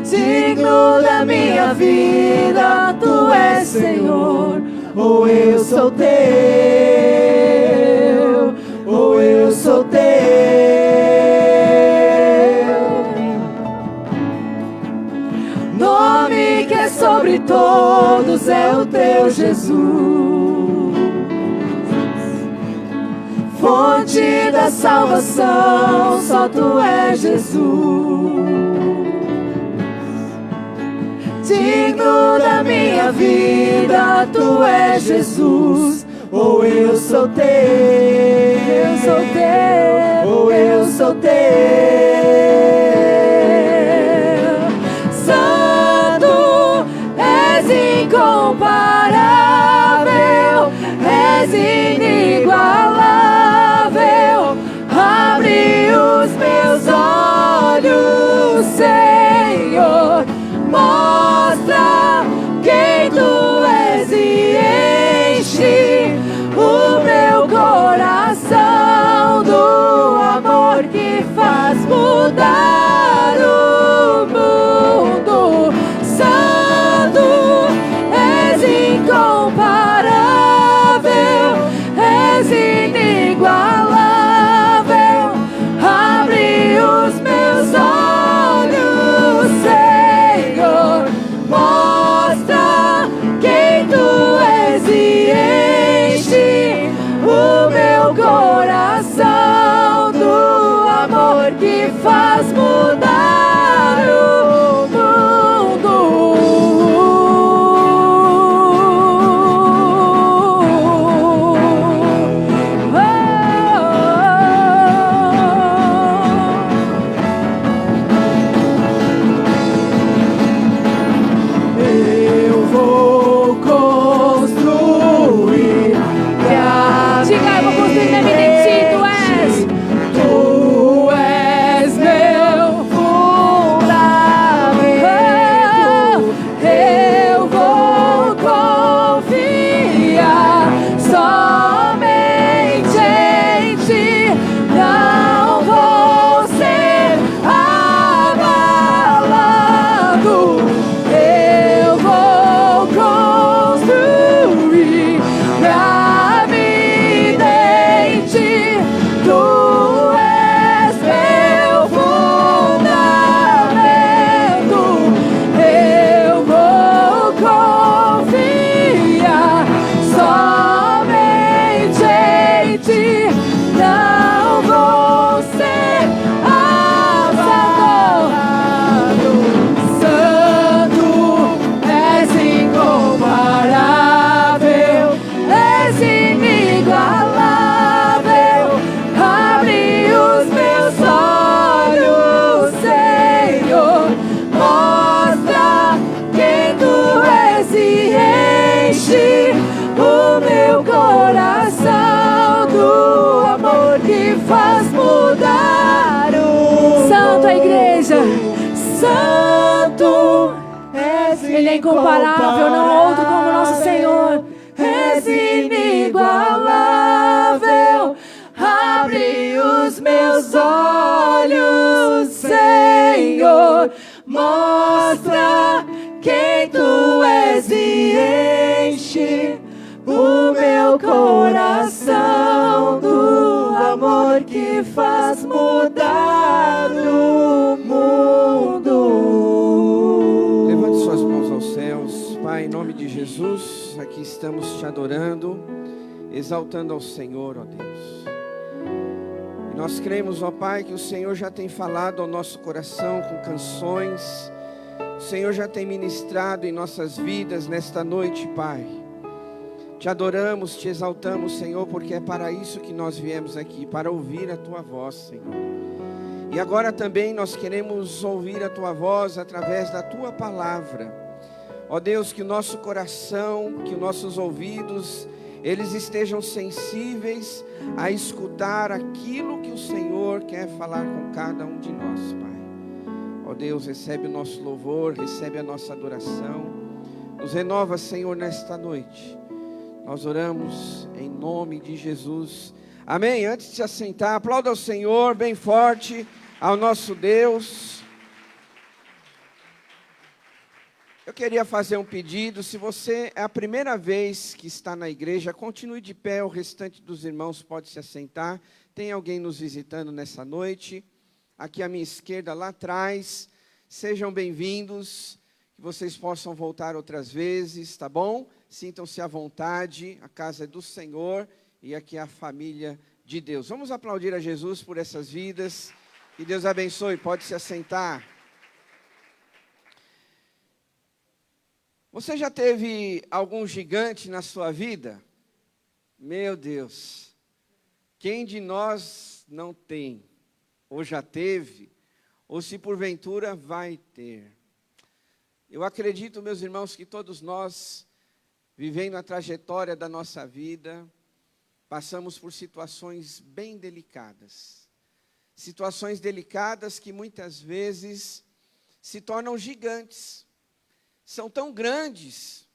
Digno da minha vida, tu és Senhor. Ou eu sou teu, ou eu sou teu. Nome que é sobre todos é o teu Jesus. Fonte da salvação, só tu és Jesus. Digno da minha vida, tu és Jesus. Ou eu sou teu, ou eu sou teu. Santo, és incomparável, és inigualável. Abre os meus olhos, Senhor. Mostra quem tu és e enche o meu coração do amor que faz mudar o mundo. Santo, és incomparável, és inigualável. Abre os meus olhos, Senhor. Mostra quem tu és e enche o meu coração do amor que faz mudar o mundo. Eu vou construir. Diga, eu vou construir minha vida em ti, tu és meu fundamento. Eu vou confiar somente em ti. Não vou ser abalado. Eu vou construir minha vida em ti. Tu és meu fundamento. Eu vou confiar somente em ti. Não vou ser abalado. Santo, és incomparável, és inigualável. Abre os meus olhos, Senhor. Mostra quem tu és e enche o meu coração do amor que faz mudar o Santo, a igreja. Santo, Ele é incomparável, não há outro como nosso Senhor. És inigualável. Abre os meus olhos, Senhor. Mostra quem tu és e enche o meu coração do amor que faz mudar o mundo. Levante suas mãos aos céus. Pai, em nome de Jesus, aqui estamos te adorando, exaltando ao Senhor, ó Deus. E nós cremos, ó Pai, que o Senhor já tem falado ao nosso coração com canções. O Senhor já tem ministrado em nossas vidas nesta noite, Pai. Te adoramos, te exaltamos, Senhor, porque é para isso que nós viemos aqui, para ouvir a Tua voz, Senhor. E agora também nós queremos ouvir a Tua voz através da Tua palavra. Ó Deus, que o nosso coração, que os nossos ouvidos, eles estejam sensíveis a escutar aquilo que o Senhor quer falar com cada um de nós, Pai. Ó Ó Deus, recebe o nosso louvor, recebe a nossa adoração. Nos renova, Senhor, nesta noite. Nós oramos em nome de Jesus. Amém. Antes de se assentar, aplauda ao Senhor bem forte, ao nosso Deus. Eu queria fazer um pedido. Se você é a primeira vez que está na igreja, continue de pé. O restante dos irmãos pode se assentar. Tem alguém nos visitando nessa noite? Aqui à minha esquerda, lá atrás. Sejam bem-vindos. Que vocês possam voltar outras vezes, tá bom? Sintam-se à vontade. A casa é do Senhor e aqui é a família de Deus. Vamos aplaudir a Jesus por essas vidas. Que Deus abençoe. Pode se assentar. Você já teve algum gigante na sua vida? Meu Deus. Quem de nós não tem? Ou já teve? Ou se porventura vai ter? Eu acredito, meus irmãos, que todos nós, vivendo a trajetória da nossa vida, passamos por situações bem delicadas. Situações delicadas que muitas vezes se tornam gigantes. São tão grandes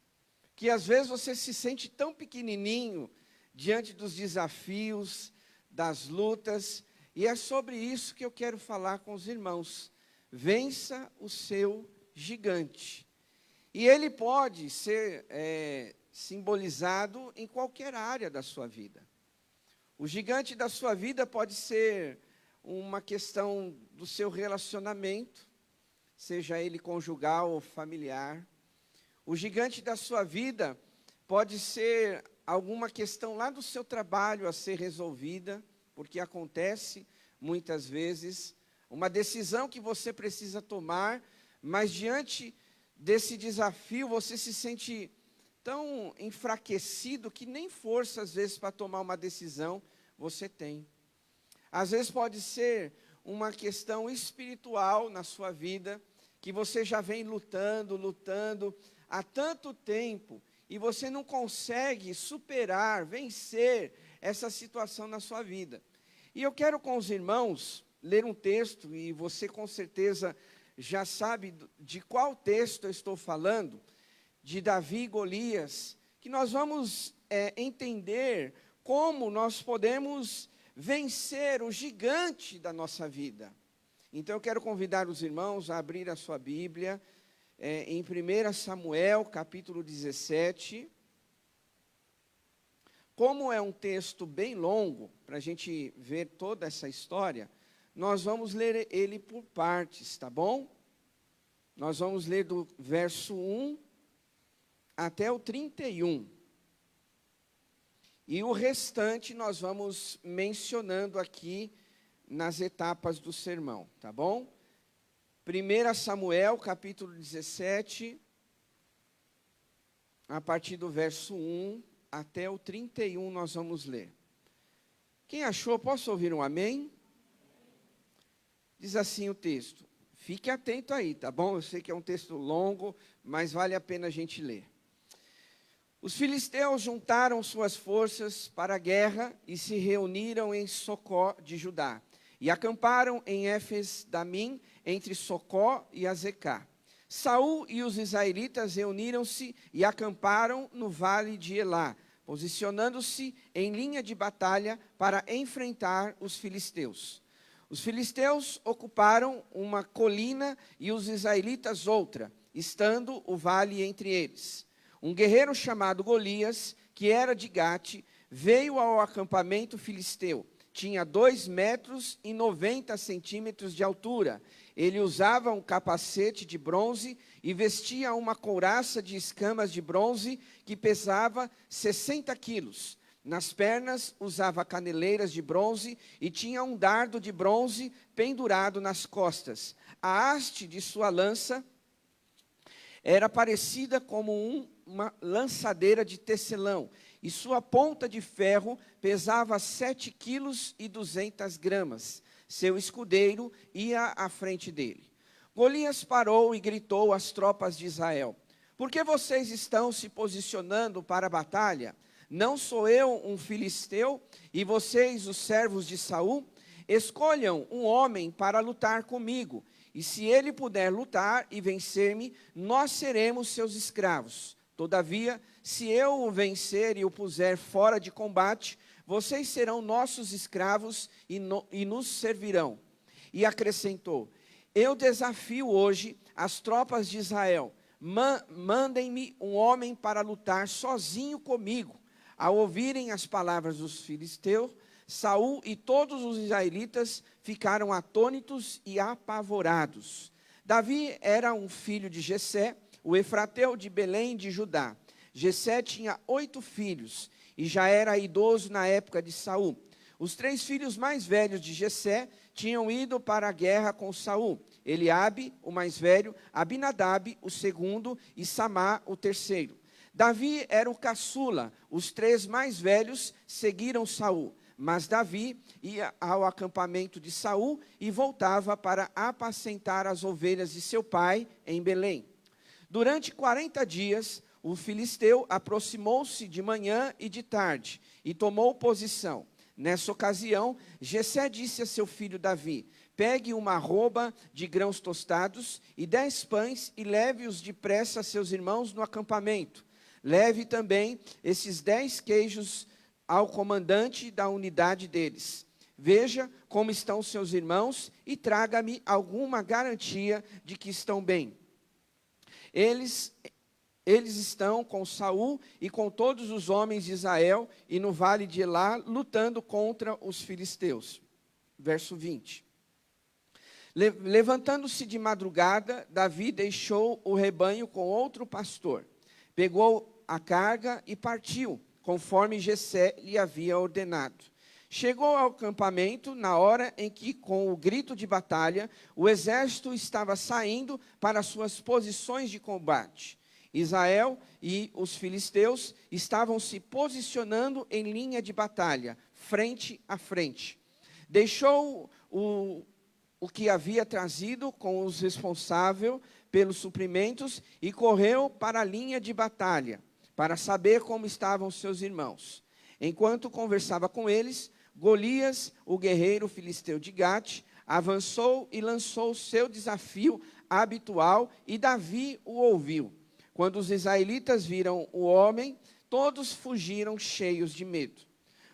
que às vezes você se sente tão pequenininho diante dos desafios, das lutas. E é sobre isso que eu quero falar com os irmãos. Vença o seu gigante. E ele pode ser simbolizado em qualquer área da sua vida. O gigante da sua vida pode ser uma questão do seu relacionamento, seja ele conjugal ou familiar. O gigante da sua vida pode ser alguma questão lá do seu trabalho a ser resolvida, porque acontece muitas vezes, uma decisão que você precisa tomar, mas diante desse desafio você se sente tão enfraquecido que nem força às vezes para tomar uma decisão você tem. Às vezes pode ser uma questão espiritual na sua vida, que você já vem lutando há tanto tempo, e você não consegue superar, vencer essa situação na sua vida. E eu quero com os irmãos ler um texto, e você com certeza já sabe de qual texto eu estou falando, de Davi e Golias, que nós vamos entender como nós podemos vencer o gigante da nossa vida. Então eu quero convidar os irmãos a abrir a sua Bíblia em 1 Samuel, capítulo 17. Como é um texto bem longo, para a gente ver toda essa história, nós vamos ler ele por partes, tá bom? Nós vamos ler do verso 1 até o 31. E o restante nós vamos mencionando aqui nas etapas do sermão, tá bom? 1 Samuel, capítulo 17, a partir do verso 1 até o 31 nós vamos ler. Quem achou, posso ouvir um amém? Diz assim o texto. Fique atento aí, tá bom? Eu sei que é um texto longo, mas vale a pena a gente ler. Os filisteus juntaram suas forças para a guerra e se reuniram em Socó de Judá. E acamparam em Éfes-Damim, entre Socó e Azecá. Saul e os israelitas reuniram-se e acamparam no vale de Elá, posicionando-se em linha de batalha para enfrentar os filisteus. Os filisteus ocuparam uma colina e os israelitas outra, estando o vale entre eles. Um guerreiro chamado Golias, que era de Gate, veio ao acampamento filisteu. Tinha 2,90 metros de altura. Ele usava um capacete de bronze e vestia uma couraça de escamas de bronze que pesava 60 quilos. Nas pernas usava caneleiras de bronze e tinha um dardo de bronze pendurado nas costas. A haste de sua lança era parecida como uma lançadeira de tecelão, e sua ponta de ferro pesava 7,2 kg. Seu escudeiro ia à frente dele. Golias parou e gritou às tropas de Israel: por que vocês estão se posicionando para a batalha? Não sou eu um filisteu, e vocês, os servos de Saul? Escolham um homem para lutar comigo. E se ele puder lutar e vencer-me, nós seremos seus escravos. Todavia, se eu o vencer e o puser fora de combate, vocês serão nossos escravos e nos servirão. E acrescentou: eu desafio hoje as tropas de Israel. Mandem-me um homem para lutar sozinho comigo. Ao ouvirem as palavras dos filisteus, Saul e todos os israelitas ficaram atônitos e apavorados. Davi era um filho de Jessé, o efrateu de Belém de Judá. Jessé tinha 8 filhos e já era idoso na época de Saul. Os 3 filhos mais velhos de Jessé tinham ido para a guerra com Saul: Eliabe, o mais velho, Abinadab, o segundo, e Samá, o terceiro. Davi era o caçula. Os 3 mais velhos seguiram Saul. Mas Davi ia ao acampamento de Saul e voltava para apacentar as ovelhas de seu pai em Belém. Durante 40 dias, o filisteu aproximou-se de manhã e de tarde e tomou posição. Nessa ocasião, Jessé disse a seu filho Davi: pegue uma arroba de grãos tostados e 10 pães e leve-os depressa a seus irmãos no acampamento. Leve também esses 10 queijos ao comandante da unidade deles. Veja como estão seus irmãos e traga-me alguma garantia de que estão bem. Eles estão com Saul e com todos os homens de Israel e no vale de Elá, lutando contra os filisteus. Verso 20. Levantando-se de madrugada, Davi deixou o rebanho com outro pastor. Pegou a carga e partiu, conforme Jessé lhe havia ordenado. Chegou ao acampamento na hora em que, com o grito de batalha, o exército estava saindo para suas posições de combate. Israel e os filisteus estavam se posicionando em linha de batalha, frente a frente. Deixou o que havia trazido com os responsáveis pelos suprimentos e correu para a linha de batalha, para saber como estavam seus irmãos. Enquanto conversava com eles, Golias, o guerreiro filisteu de Gate, avançou e lançou seu desafio habitual, e Davi o ouviu. Quando os israelitas viram o homem, todos fugiram cheios de medo.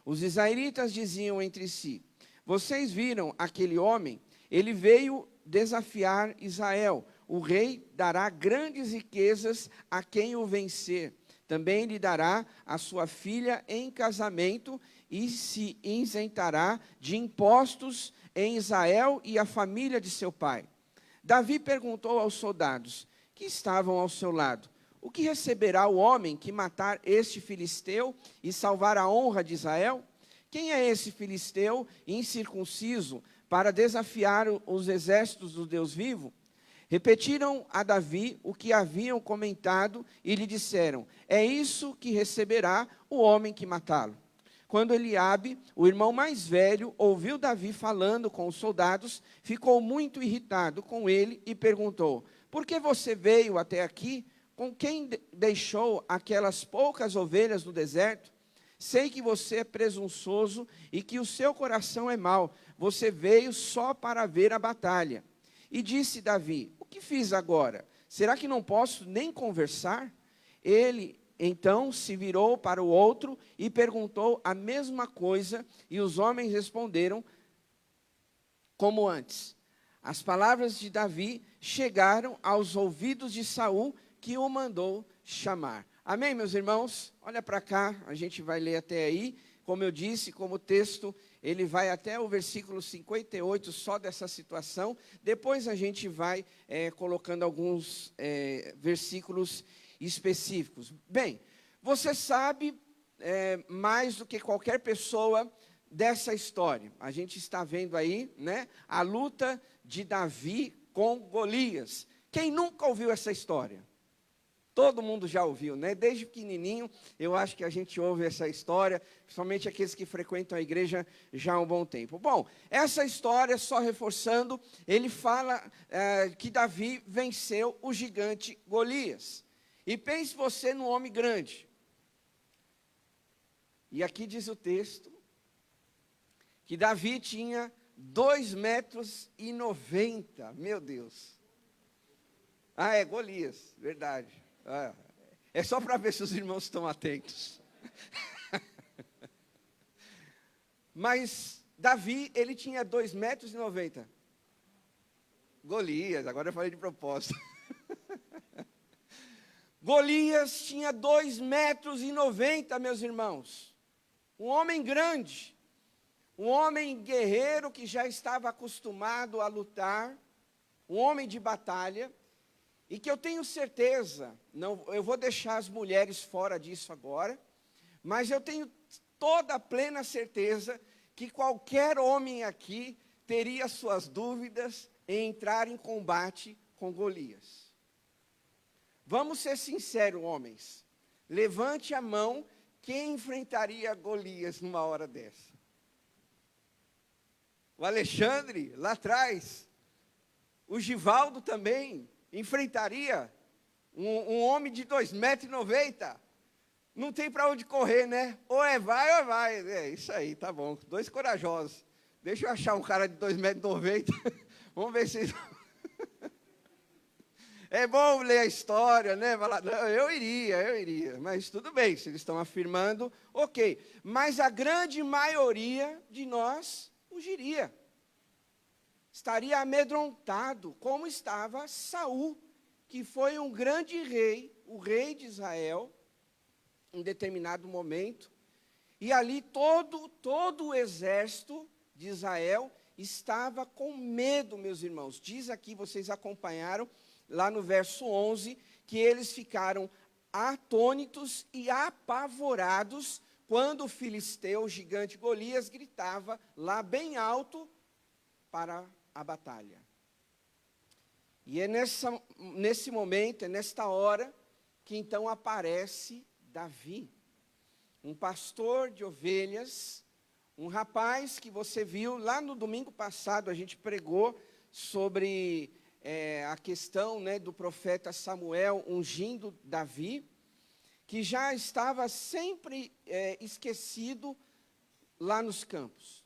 Os israelitas diziam entre si: vocês viram aquele homem? Ele veio desafiar Israel. O rei dará grandes riquezas a quem o vencer. Também lhe dará a sua filha em casamento e se isentará de impostos em Israel e a família de seu pai. Davi perguntou aos soldados que estavam ao seu lado: o que receberá o homem que matar este filisteu e salvar a honra de Israel? Quem é esse filisteu incircunciso para desafiar os exércitos do Deus vivo? Repetiram a Davi o que haviam comentado e lhe disseram: é isso que receberá o homem que matá-lo. Quando Eliabe, o irmão mais velho, ouviu Davi falando com os soldados, ficou muito irritado com ele e perguntou: por que você veio até aqui? Com quem deixou aquelas poucas ovelhas no deserto? Sei que você é presunçoso e que o seu coração é mau. Você veio só para ver a batalha. E disse Davi: o que fiz agora? Será que não posso nem conversar? Ele então se virou para o outro e perguntou a mesma coisa, e os homens responderam como antes. As palavras de Davi chegaram aos ouvidos de Saul, que o mandou chamar. Amém, meus irmãos? Olha para cá, a gente vai ler até aí. Como eu disse, como texto, ele vai até o versículo 58, só dessa situação. Depois a gente vai colocando alguns versículos específicos. Bem, você sabe mais do que qualquer pessoa dessa história. A gente está vendo aí, né, a luta de Davi com Golias. Quem nunca ouviu essa história? Todo mundo já ouviu, né? Desde pequenininho, eu acho que a gente ouve essa história, principalmente aqueles que frequentam a igreja já há um bom tempo. Bom, essa história, só reforçando, ele fala que Davi venceu o gigante Golias. E pense você num homem grande. E aqui diz o texto que Davi tinha 2,90 m, meu Deus. Ah, é Golias, verdade. É só para ver se os irmãos estão atentos. Mas Davi, ele tinha 2,90 m. Golias, agora eu falei de propósito. Golias tinha 2,90 m, meus irmãos. Um homem grande. Um homem guerreiro que já estava acostumado a lutar. Um homem de batalha. E que eu tenho certeza, eu vou deixar as mulheres fora disso agora, mas eu tenho toda a plena certeza que qualquer homem aqui teria suas dúvidas em entrar em combate com Golias. Vamos ser sinceros, homens. Levante a mão quem enfrentaria Golias numa hora dessa. O Alexandre, lá atrás. O Givaldo também enfrentaria um homem de 2,90 m. Não tem para onde correr, né? Ou é vai ou é vai. É isso aí, tá bom. Dois corajosos. Deixa eu achar um cara de 2,90 m. Vamos ver se... É bom ler a história, né? Falar, não, eu iria. Mas tudo bem, se eles estão afirmando, ok. Mas a grande maioria de nós fugiria. Estaria amedrontado, como estava Saul, que foi um grande rei, o rei de Israel, em determinado momento. E ali todo o exército de Israel estava com medo, meus irmãos. Diz aqui, vocês acompanharam, lá no verso 11, que eles ficaram atônitos e apavorados quando o filisteu, o gigante Golias, gritava lá bem alto para a batalha. E é nesse momento, é nesta hora, que então aparece Davi, um pastor de ovelhas, um rapaz que você viu lá no domingo passado, a gente pregou sobre a questão, né, do profeta Samuel ungindo Davi, que já estava sempre esquecido lá nos campos.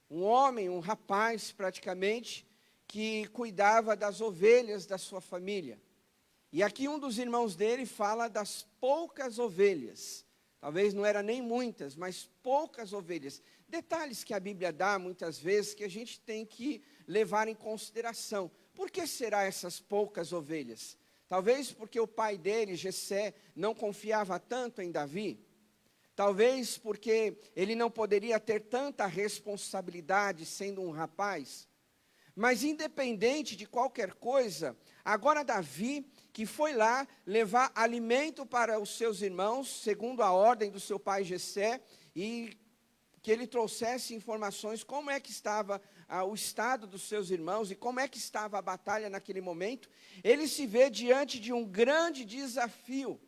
Um homem, um rapaz praticamente, que cuidava das ovelhas da sua família. E aqui um dos irmãos dele fala das poucas ovelhas. Talvez não eram nem muitas, mas poucas ovelhas. Detalhes que a Bíblia dá muitas vezes que a gente tem que levar em consideração. Por que será essas poucas ovelhas? Talvez porque o pai dele, Jessé, não confiava tanto em Davi. Talvez porque ele não poderia ter tanta responsabilidade sendo um rapaz. Mas independente de qualquer coisa, agora Davi, que foi lá levar alimento para os seus irmãos, segundo a ordem do seu pai Jessé, e que ele trouxesse informações como é que estava o estado dos seus irmãos e como é que estava a batalha naquele momento, ele se vê diante de um grande desafio,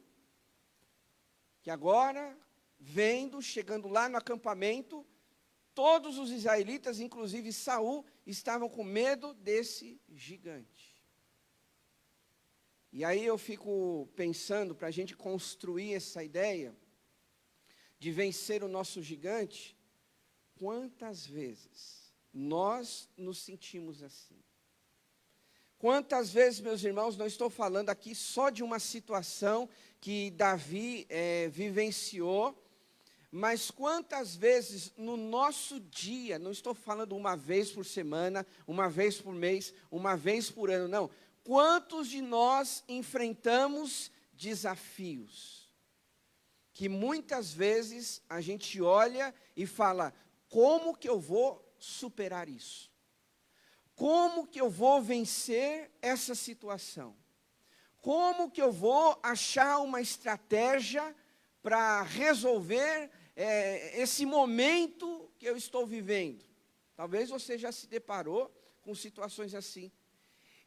que agora, chegando lá no acampamento, todos os israelitas, inclusive Saul, estavam com medo desse gigante. E aí eu fico pensando, para a gente construir essa ideia de vencer o nosso gigante, quantas vezes nós nos sentimos assim? Quantas vezes, meus irmãos, não estou falando aqui só de uma situação que Davi vivenciou, mas quantas vezes no nosso dia, não estou falando uma vez por semana, uma vez por mês, uma vez por ano, não. Quantos de nós enfrentamos desafios que muitas vezes a gente olha e fala, como que eu vou superar isso? Como que eu vou vencer essa situação? Como que eu vou achar uma estratégia para resolver esse momento que eu estou vivendo? Talvez você já se deparou com situações assim.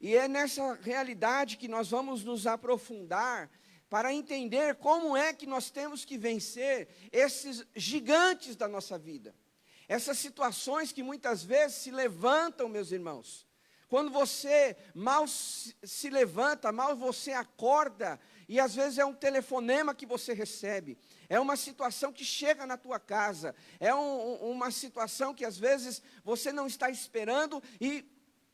E é nessa realidade que nós vamos nos aprofundar para entender como é que nós temos que vencer esses gigantes da nossa vida. Essas situações que muitas vezes se levantam, meus irmãos, quando você mal se levanta, mal você acorda, e às vezes é um telefonema que você recebe, é uma situação que chega na tua casa, é uma situação que às vezes você não está esperando e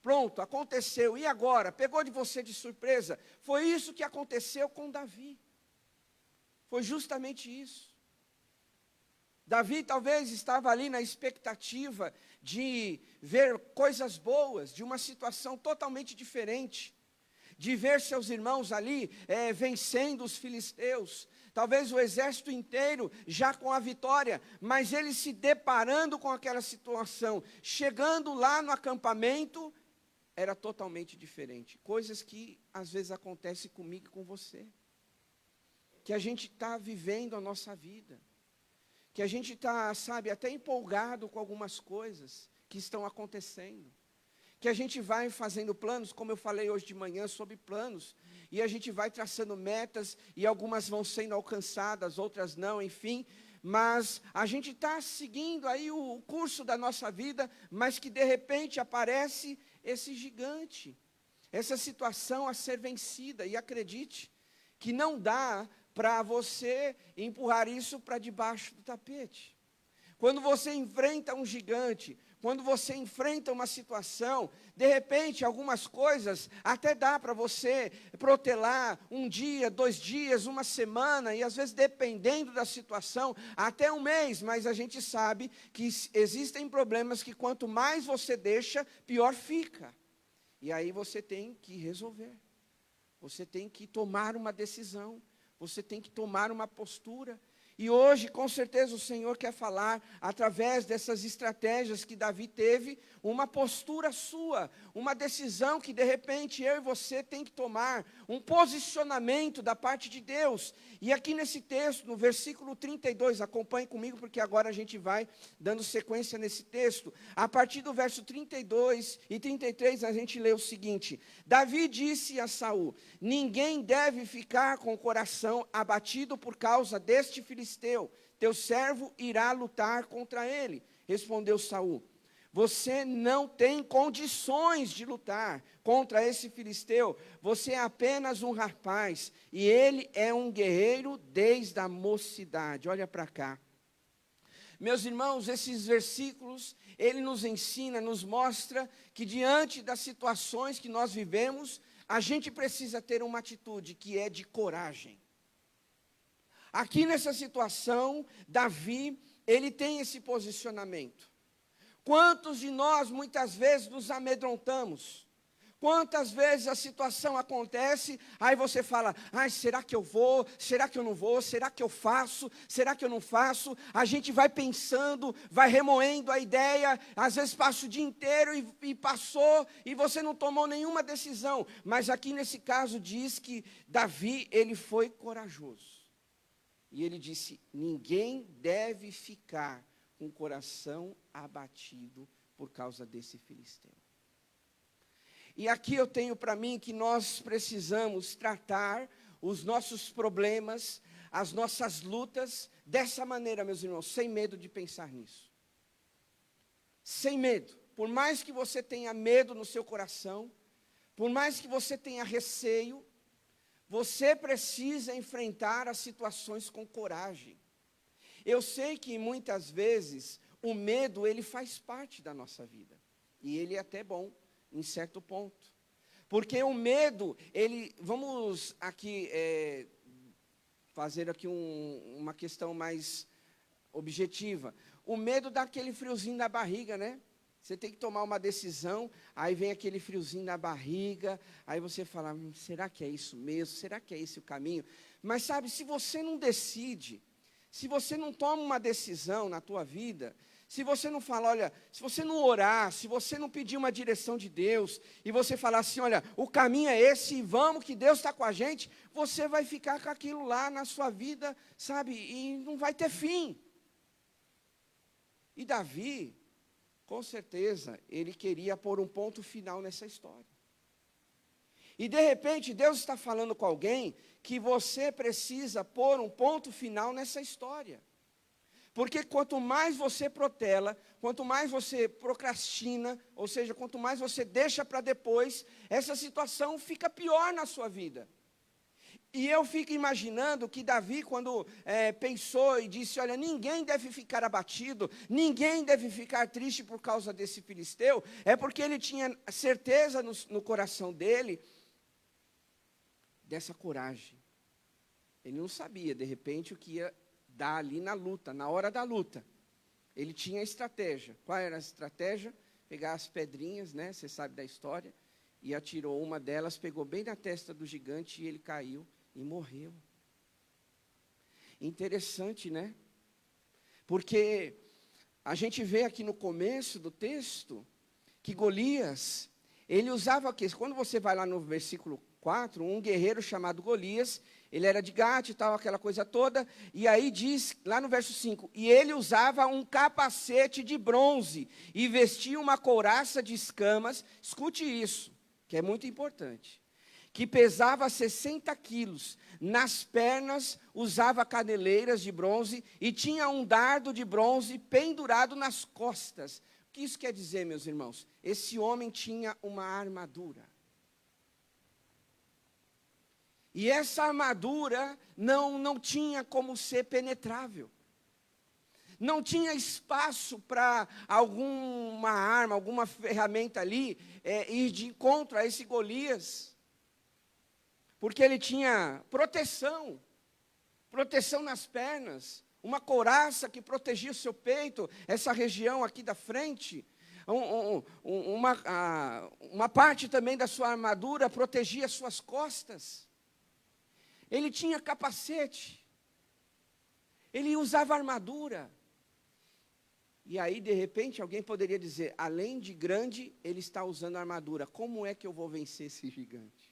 pronto, aconteceu, e agora? Pegou de você de surpresa. Foi isso que aconteceu com Davi, foi justamente isso. Davi talvez estava ali na expectativa de ver coisas boas, de uma situação totalmente diferente, de ver seus irmãos ali vencendo os filisteus, talvez o exército inteiro já com a vitória, mas ele se deparando com aquela situação, chegando lá no acampamento, era totalmente diferente. Coisas que às vezes acontecem comigo e com você, que a gente está vivendo a nossa vida, que a gente está, sabe, até empolgado com algumas coisas que estão acontecendo, que a gente vai fazendo planos, como eu falei hoje de manhã sobre planos, e a gente vai traçando metas, e algumas vão sendo alcançadas, outras não, enfim, mas a gente está seguindo aí o curso da nossa vida, mas que de repente aparece esse gigante, essa situação a ser vencida, e acredite que não dá para você empurrar isso para debaixo do tapete. Quando você enfrenta um gigante, quando você enfrenta uma situação, de repente algumas coisas até dá para você protelar um dia, 2 dias, uma semana, e às vezes dependendo da situação, até um mês, mas a gente sabe que existem problemas que quanto mais você deixa, pior fica. E aí você tem que resolver, você tem que tomar uma decisão, você tem que tomar uma postura. E hoje, com certeza, o Senhor quer falar, através dessas estratégias que Davi teve, uma postura sua, uma decisão que, de repente, eu e você tem que tomar, um posicionamento da parte de Deus. E aqui nesse texto, no versículo 32, acompanhe comigo, porque agora a gente vai dando sequência nesse texto. A partir do verso 32 e 33, a gente lê o seguinte: Davi disse a Saul: ninguém deve ficar com o coração abatido por causa deste filisteu, teu servo irá lutar contra ele. Respondeu Saul: você não tem condições de lutar contra esse filisteu, você é apenas um rapaz, e ele é um guerreiro desde a mocidade. Olha para cá. Meus irmãos, esses versículos, ele nos ensina, nos mostra que diante das situações que nós vivemos, a gente precisa ter uma atitude que é de coragem. Aqui nessa situação, Davi, ele tem esse posicionamento. Quantos de nós muitas vezes nos amedrontamos? Quantas vezes a situação acontece, aí você fala: ai, será que eu vou? Será que eu não vou? Será que eu faço? Será que eu não faço? A gente vai pensando, vai remoendo a ideia, às vezes passa o dia inteiro e passou, e você não tomou nenhuma decisão. Mas aqui nesse caso diz que Davi, ele foi corajoso. E ele disse: ninguém deve ficar com o coração abatido por causa desse filisteu. E aqui eu tenho para mim que nós precisamos tratar os nossos problemas, as nossas lutas, dessa maneira, meus irmãos, sem medo de pensar nisso. Sem medo. Por mais que você tenha medo no seu coração, por mais que você tenha receio, você precisa enfrentar as situações com coragem. Eu sei que muitas vezes o medo, ele faz parte da nossa vida. E ele é até bom, em certo ponto. Porque o medo, vamos aqui fazer aqui uma questão mais objetiva. O medo dá aquele friozinho na barriga, né? Você tem que tomar uma decisão, aí vem aquele friozinho na barriga, aí você fala: será que é isso mesmo? Será que é esse o caminho? Mas sabe, se você não decide, se você não toma uma decisão na tua vida, se você não fala, olha, se você não orar, se você não pedir uma direção de Deus, e você falar assim: olha, o caminho é esse, e vamos que Deus está com a gente, você vai ficar com aquilo lá na sua vida, sabe, e não vai ter fim. E Davi, com certeza, ele queria pôr um ponto final nessa história. E de repente, Deus está falando com alguém que você precisa pôr um ponto final nessa história. Porque quanto mais você protela, quanto mais você procrastina, ou seja, quanto mais você deixa para depois, essa situação fica pior na sua vida. E eu fico imaginando que Davi, quando pensou e disse, olha, ninguém deve ficar abatido, ninguém deve ficar triste por causa desse filisteu, é porque ele tinha certeza no coração dele, dessa coragem. Ele não sabia, de repente, o que ia dar ali na luta, na hora da luta. Ele tinha estratégia. Qual era a estratégia? Pegar as pedrinhas, né? Você sabe da história, e atirou uma delas, pegou bem na testa do gigante, e ele caiu e morreu. Interessante, né? Porque a gente vê aqui no começo do texto, que Golias, ele usava o quê? Quando você vai lá no versículo 4, um guerreiro chamado Golias, ele era de Gate e tal, aquela coisa toda, e aí diz, lá no verso 5, e ele usava um capacete de bronze, e vestia uma couraça de escamas, escute isso, que é muito importante, que pesava 60 quilos, nas pernas usava caneleiras de bronze, e tinha um dardo de bronze pendurado nas costas. O que isso quer dizer, meus irmãos? Esse homem tinha uma armadura. E essa armadura não tinha como ser penetrável. Não tinha espaço para alguma arma, alguma ferramenta ali, ir de encontro a esse Golias. Porque ele tinha proteção nas pernas, uma couraça que protegia o seu peito, essa região aqui da frente. Uma parte também da sua armadura protegia as suas costas. Ele tinha capacete, ele usava armadura. E aí, de repente, alguém poderia dizer, além de grande, ele está usando armadura. Como é que eu vou vencer esse gigante?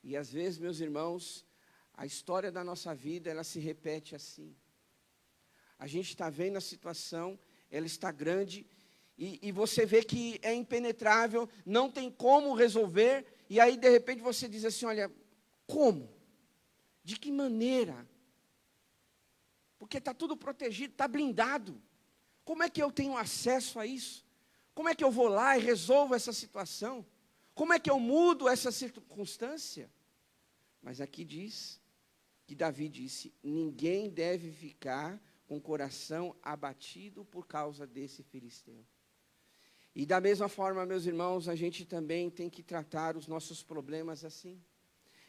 E às vezes, meus irmãos, a história da nossa vida, ela se repete assim. A gente está vendo a situação, ela está grande, e você vê que é impenetrável, não tem como resolver, e aí, de repente, você diz assim, olha, como? De que maneira? Porque está tudo protegido, está blindado. Como é que eu tenho acesso a isso? Como é que eu vou lá e resolvo essa situação? Como é que eu mudo essa circunstância? Mas aqui diz, que Davi disse, ninguém deve ficar com o coração abatido por causa desse filisteu. E da mesma forma, meus irmãos, a gente também tem que tratar os nossos problemas assim.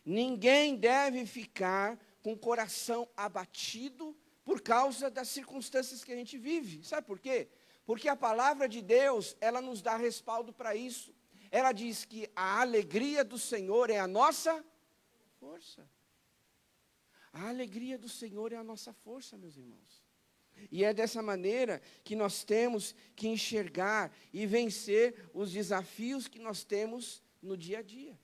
Ninguém deve ficar com o coração abatido por causa das circunstâncias que a gente vive. Sabe por quê? Porque a palavra de Deus, ela nos dá respaldo para isso. Ela diz que a alegria do Senhor é a nossa força. A alegria do Senhor é a nossa força, meus irmãos. E é dessa maneira que nós temos que enxergar e vencer os desafios que nós temos no dia a dia.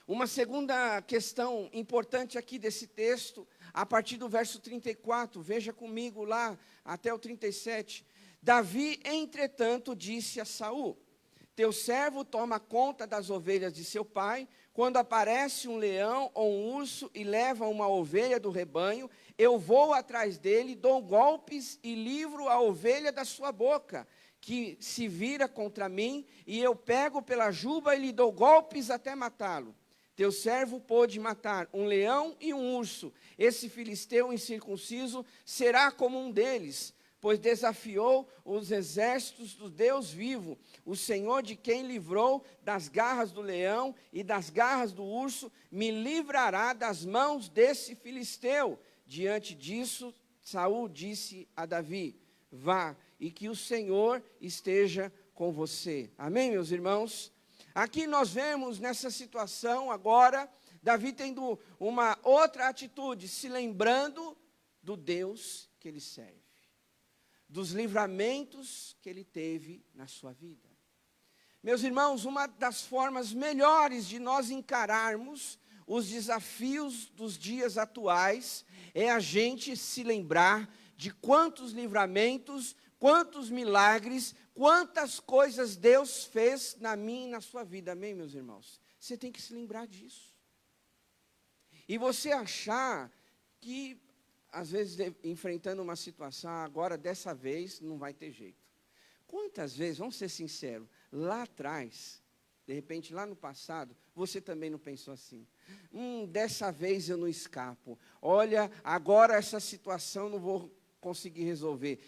Uma segunda questão importante aqui desse texto, a partir do verso 34, veja comigo lá até o 37. Davi, entretanto, disse a Saul, teu servo toma conta das ovelhas de seu pai, quando aparece um leão ou um urso e leva uma ovelha do rebanho, eu vou atrás dele, dou golpes e livro a ovelha da sua boca, que se vira contra mim, e eu pego pela juba e lhe dou golpes até matá-lo. Teu servo pôde matar um leão e um urso. Esse filisteu incircunciso será como um deles, pois desafiou os exércitos do Deus vivo, o Senhor de quem livrou das garras do leão e das garras do urso, me livrará das mãos desse filisteu. Diante disso, Saul disse a Davi, vá, e que o Senhor esteja com você. Amém, meus irmãos? Aqui nós vemos nessa situação agora, Davi tendo uma outra atitude, se lembrando do Deus que ele serve, dos livramentos que ele teve na sua vida. Meus irmãos, uma das formas melhores de nós encararmos os desafios dos dias atuais é a gente se lembrar de quantos livramentos, quantos milagres, quantas coisas Deus fez na minha e na sua vida. Amém, meus irmãos? Você tem que se lembrar disso. E você achar que às vezes, enfrentando uma situação, agora, dessa vez, não vai ter jeito. Quantas vezes, vamos ser sinceros, lá atrás, de repente, lá no passado, você também não pensou assim? Dessa vez eu não escapo. Olha, agora essa situação não vou conseguir resolver.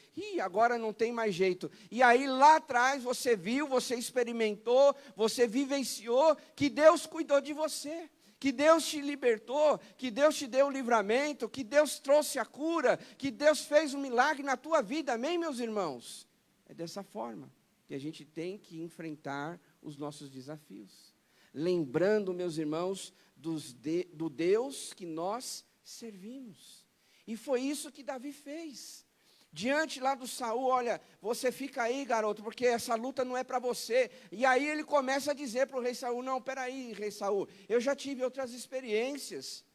Agora não tem mais jeito. E aí, lá atrás, você viu, você experimentou, você vivenciou que Deus cuidou de você. Que Deus te libertou, que Deus te deu o livramento, que Deus trouxe a cura, que Deus fez um milagre na tua vida, amém, meus irmãos? É dessa forma que a gente tem que enfrentar os nossos desafios. Lembrando, meus irmãos, do Deus que nós servimos. E foi isso que Davi fez. Diante lá do Saul, olha, você fica aí, garoto, porque essa luta não é para você. E aí ele começa a dizer para o rei Saul, não, peraí, rei Saul, eu já tive outras experiências.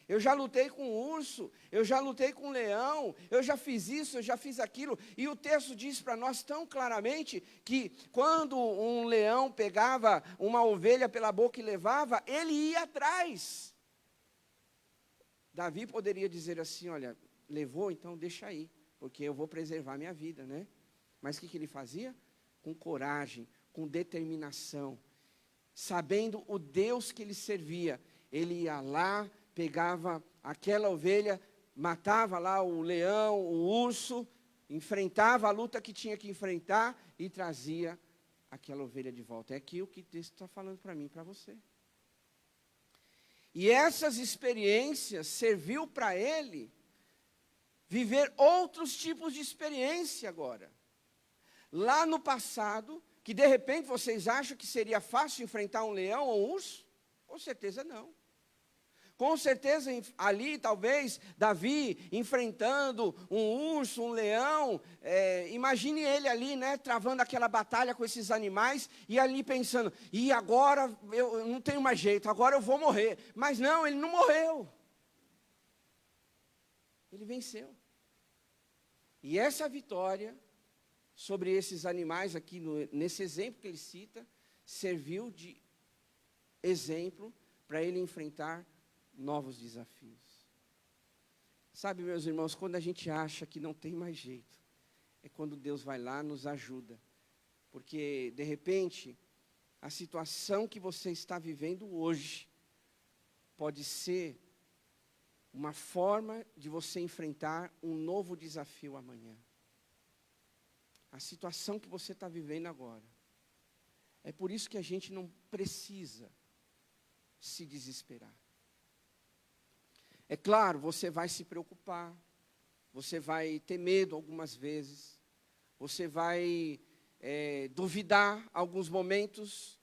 Eu já lutei com urso, eu já lutei com leão, eu já fiz isso, eu já fiz aquilo. E o texto diz para nós tão claramente que quando um leão pegava uma ovelha pela boca e levava, ele ia atrás. Davi poderia dizer assim, olha, levou, então deixa aí, porque eu vou preservar minha vida, né? Mas o que ele fazia? Com coragem, com determinação, sabendo o Deus que ele servia, ele ia lá, pegava aquela ovelha, matava lá o leão, o urso, enfrentava a luta que tinha que enfrentar e trazia aquela ovelha de volta. É aqui o que o texto está falando para mim e para você. E essas experiências serviu para ele viver outros tipos de experiência agora. Lá no passado, que de repente vocês acham que seria fácil enfrentar um leão ou um urso? Com certeza não. Com certeza ali, talvez, Davi enfrentando um urso, um leão, imagine ele ali, né, travando aquela batalha com esses animais, e ali pensando, e agora eu não tenho mais jeito, agora eu vou morrer. Mas não, ele não morreu. Ele venceu. E essa vitória sobre esses animais aqui, nesse exemplo que ele cita, serviu de exemplo para ele enfrentar novos desafios. Sabe, meus irmãos, quando a gente acha que não tem mais jeito, é quando Deus vai lá e nos ajuda. Porque, de repente, a situação que você está vivendo hoje pode ser uma forma de você enfrentar um novo desafio amanhã. A situação que você está vivendo agora. É por isso que a gente não precisa se desesperar. É claro, você vai se preocupar, você vai ter medo algumas vezes, você vai duvidar alguns momentos,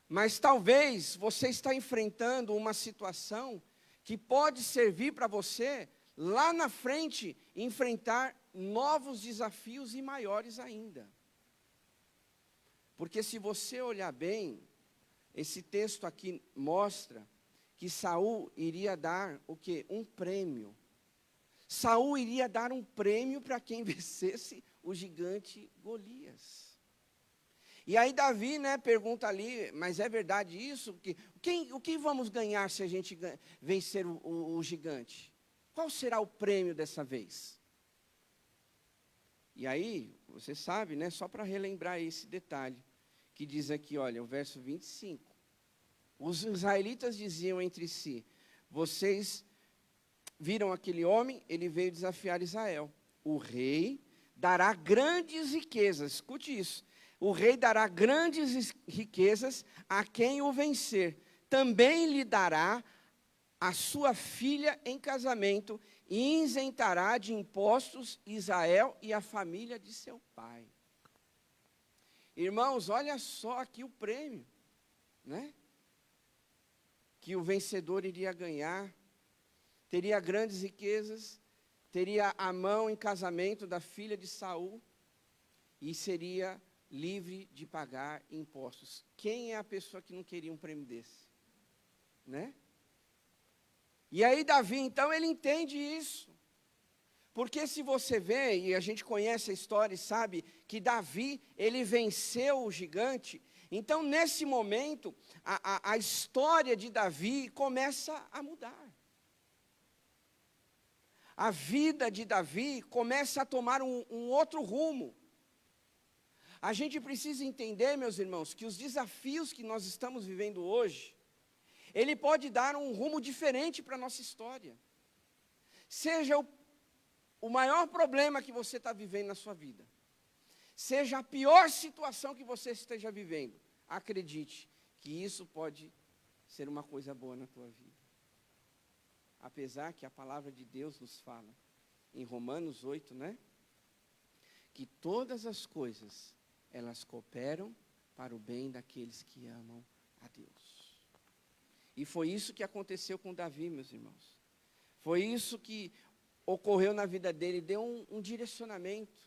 mas talvez você está enfrentando uma situação que pode servir para você, lá na frente, enfrentar novos desafios e maiores ainda. Porque se você olhar bem, esse texto aqui mostra que Saul iria dar o quê? Um prêmio. Saul iria dar um prêmio para quem vencesse o gigante Golias. E aí Davi, né, pergunta ali, mas é verdade isso? O que vamos ganhar se a gente vencer o gigante? Qual será o prêmio dessa vez? E aí, você sabe, né, só para relembrar esse detalhe, que diz aqui, olha, o verso 25. Os israelitas diziam entre si, vocês viram aquele homem? Ele veio desafiar Israel. O rei dará grandes riquezas, escute isso. O rei dará grandes riquezas a quem o vencer. Também lhe dará a sua filha em casamento e isentará de impostos Israel e a família de seu pai. Irmãos, olha só aqui o prêmio, né? Que o vencedor iria ganhar, teria grandes riquezas, teria a mão em casamento da filha de Saul e seria livre de pagar impostos. Quem é a pessoa que não queria um prêmio desse? Né? E aí Davi, então, ele entende isso. Porque se você vê, e a gente conhece a história e sabe que Davi, ele venceu o gigante. Então, nesse momento, a história de Davi começa a mudar. a vida de Davi começa a tomar um outro rumo. A gente precisa entender, meus irmãos, que os desafios que nós estamos vivendo hoje, ele pode dar um rumo diferente para a nossa história. Seja o maior problema que você está vivendo na sua vida, seja a pior situação que você esteja vivendo, acredite que isso pode ser uma coisa boa na tua vida. Apesar que a palavra de Deus nos fala, em Romanos 8, né? Que todas as coisas, elas cooperam para o bem daqueles que amam a Deus. E foi isso que aconteceu com Davi, meus irmãos. Foi isso que ocorreu na vida dele, deu um direcionamento.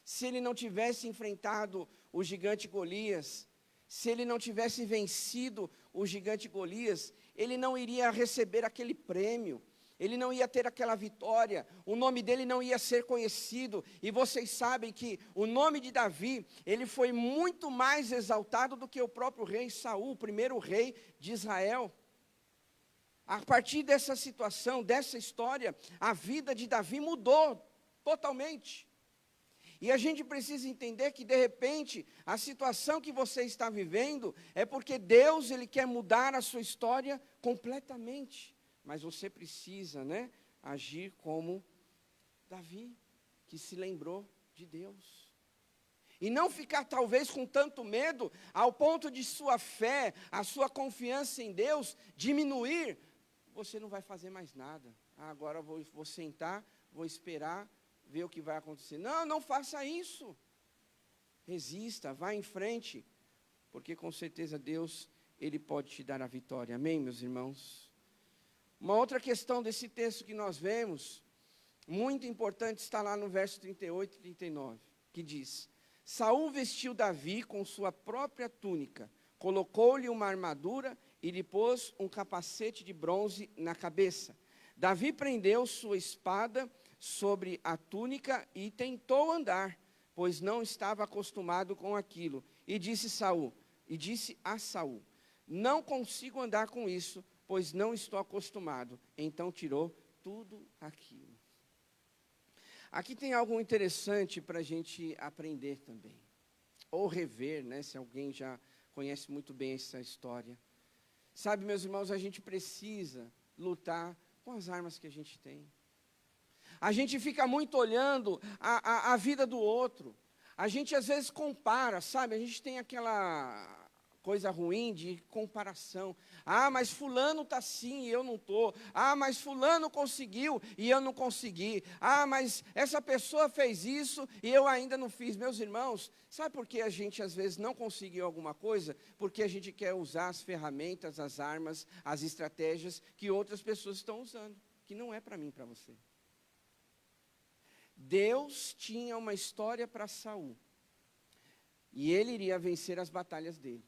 Se ele não tivesse enfrentado o gigante Golias, se ele não tivesse vencido o gigante Golias, ele não iria receber aquele prêmio, ele não ia ter aquela vitória, o nome dele não ia ser conhecido. E vocês sabem que o nome de Davi, ele foi muito mais exaltado do que o próprio rei Saul, o primeiro rei de Israel. A partir dessa situação, dessa história, a vida de Davi mudou totalmente. E a gente precisa entender que, de repente, a situação que você está vivendo é porque Deus, ele quer mudar a sua história completamente. Mas você precisa, né, agir como Davi, que se lembrou de Deus. E não ficar, talvez, com tanto medo, ao ponto de sua fé, a sua confiança em Deus diminuir. Você não vai fazer mais nada. Agora eu vou sentar, vou esperar, ver o que vai acontecer. Não, não faça isso. Resista, vá em frente, porque com certeza Deus, ele pode te dar a vitória. Amém, meus irmãos? Uma outra questão desse texto que nós vemos, muito importante, está lá no verso 38 e 39, que diz: Saul vestiu Davi com sua própria túnica, colocou-lhe uma armadura e lhe pôs um capacete de bronze na cabeça. Davi prendeu sua espada sobre a túnica e tentou andar, pois não estava acostumado com aquilo. E disse a Saul: não consigo andar com isso, pois não estou acostumado. Então tirou tudo aquilo. Aqui tem algo interessante para a gente aprender também, ou rever, né, se alguém já conhece muito bem essa história. Sabe, meus irmãos, a gente precisa lutar com as armas que a gente tem. A gente fica muito olhando a vida do outro. A gente às vezes compara, sabe? A gente tem aquela coisa ruim de comparação. Ah, mas fulano está assim e eu não estou. Ah, mas fulano conseguiu e eu não consegui. Ah, mas essa pessoa fez isso e eu ainda não fiz. Meus irmãos, sabe por que a gente às vezes não conseguiu alguma coisa? Porque a gente quer usar as ferramentas, as armas, as estratégias que outras pessoas estão usando, que não é para mim e para você. Deus tinha uma história para Saul, e ele iria vencer as batalhas dele.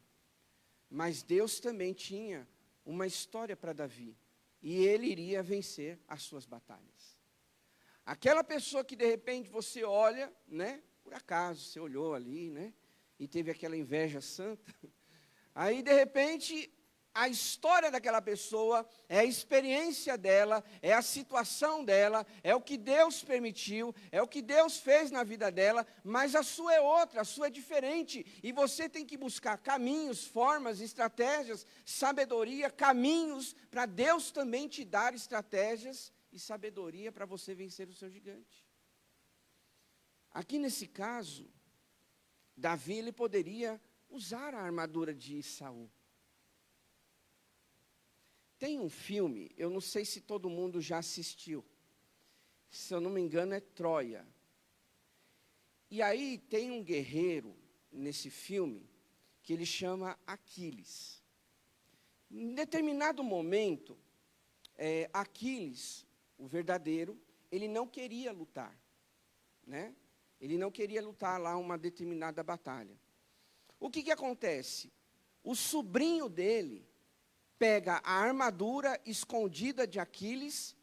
Mas Deus também tinha uma história para Davi, e ele iria vencer as suas batalhas. Aquela pessoa que de repente você olha, né, por acaso você olhou ali, né, e teve aquela inveja santa, aí de repente a história daquela pessoa, é a experiência dela, é a situação dela, é o que Deus permitiu, é o que Deus fez na vida dela, mas a sua é outra, a sua é diferente, e você tem que buscar caminhos, formas, estratégias, sabedoria, caminhos, para Deus também te dar estratégias e sabedoria para você vencer o seu gigante. Aqui nesse caso, Davi, ele poderia usar a armadura de Saul. Tem um filme, eu não sei se todo mundo já assistiu, se eu não me engano é Troia. E aí tem um guerreiro nesse filme que ele chama Aquiles. Em determinado momento, Aquiles, o verdadeiro, ele não queria lutar, né? Ele não queria lutar lá uma determinada batalha. O que acontece? O sobrinho dele pega a armadura escondida de Aquiles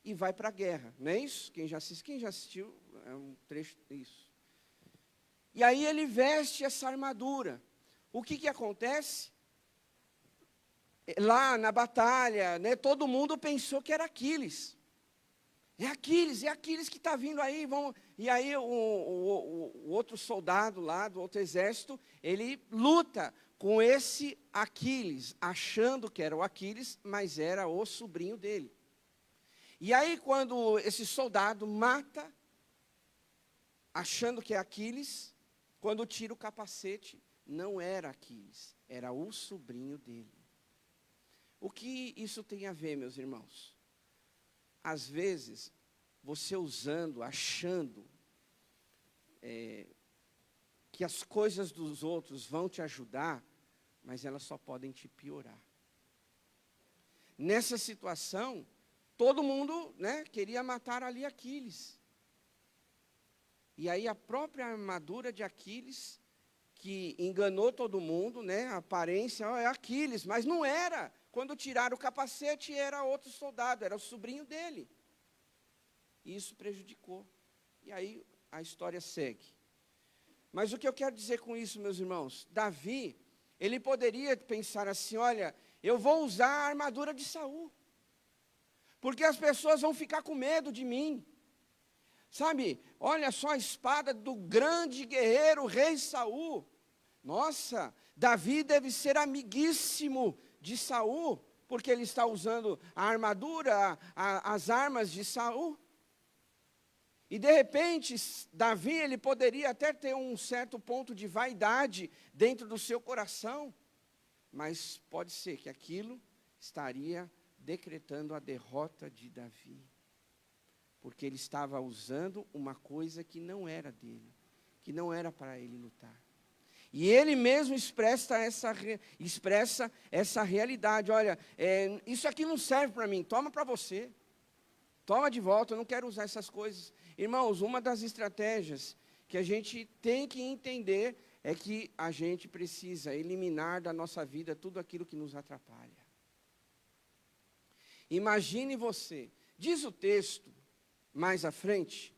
e vai para a guerra, não é isso? Quem já assistiu, é um trecho disso. E aí ele veste essa armadura. O que acontece? Lá na batalha, né, todo mundo pensou que era Aquiles. é Aquiles que está vindo aí. Vamos. E aí o outro soldado lá do outro exército, ele luta com esse Aquiles, achando que era o Aquiles, mas era o sobrinho dele. E aí quando esse soldado mata, achando que é Aquiles, quando tira o capacete, não era Aquiles, era o sobrinho dele. O que isso tem a ver, meus irmãos? Às vezes, você usando, achando que as coisas dos outros vão te ajudar, mas elas só podem te piorar. Nessa situação, todo mundo, né, queria matar ali Aquiles. E aí a própria armadura de Aquiles, que enganou todo mundo, né, a aparência, é Aquiles, mas não era. Quando tiraram o capacete, era outro soldado, era o sobrinho dele. E isso prejudicou. E aí a história segue. Mas o que eu quero dizer com isso, meus irmãos? Davi, ele poderia pensar assim, olha, eu vou usar a armadura de Saul, porque as pessoas vão ficar com medo de mim. Sabe, olha só a espada do grande guerreiro, rei Saul. Nossa, Davi deve ser amiguíssimo de Saul, porque ele está usando a armadura, as armas de Saul. E de repente, Davi, ele poderia até ter um certo ponto de vaidade dentro do seu coração, mas pode ser que aquilo estaria decretando a derrota de Davi, porque ele estava usando uma coisa que não era dele, que não era para ele lutar. E ele mesmo expressa essa realidade. Olha, isso aqui não serve para mim, toma para você. Toma de volta, eu não quero usar essas coisas. Irmãos, uma das estratégias que a gente tem que entender é que a gente precisa eliminar da nossa vida tudo aquilo que nos atrapalha. Imagine você, diz o texto, mais à frente,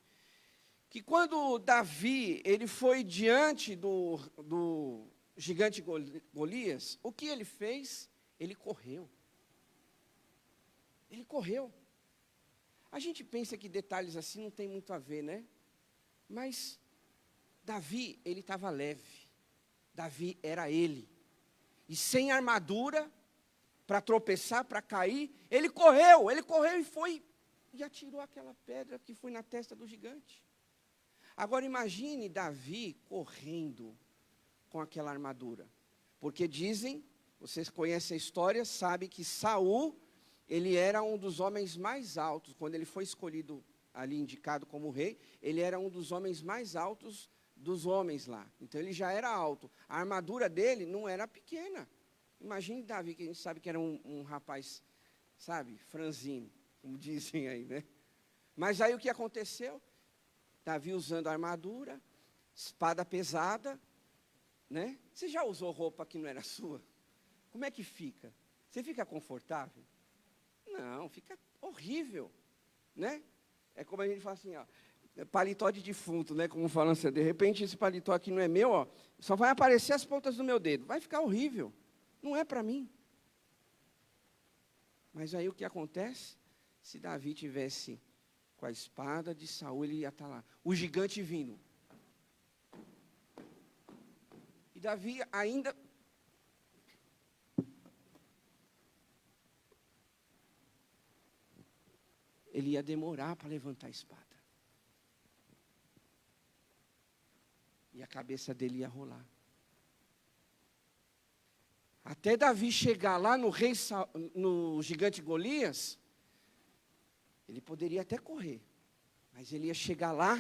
que quando Davi, ele foi diante do gigante Golias, o que ele fez? Ele correu. Ele correu. A gente pensa que detalhes assim não tem muito a ver, né? Mas Davi, ele estava leve. Davi era ele. E sem armadura, para tropeçar, para cair, ele correu e foi e atirou aquela pedra que foi na testa do gigante. Agora imagine Davi correndo com aquela armadura. Porque dizem, vocês conhecem a história, sabem que Saul, ele era um dos homens mais altos. Quando ele foi escolhido ali, indicado como rei, ele era um dos homens mais altos dos homens lá. Então ele já era alto. A armadura dele não era pequena. Imagine Davi, que a gente sabe que era um rapaz, sabe, franzino, como dizem aí, né? Mas aí o que aconteceu? Davi usando a armadura, espada pesada, né? Você já usou roupa que não era sua? Como é que fica? Você fica confortável? Não, fica horrível, né? É como a gente fala assim, ó, paletó de defunto, né? Como falam assim, de repente esse paletó aqui não é meu, ó, só vai aparecer as pontas do meu dedo, vai ficar horrível, não é para mim. Mas aí o que acontece? Se Davi tivesse com a espada de Saul, ele ia estar lá, o gigante vindo. E Davi ainda... ele ia demorar para levantar a espada. E a cabeça dele ia rolar. Até Davi chegar lá no gigante Golias, ele poderia até correr, mas ele ia chegar lá.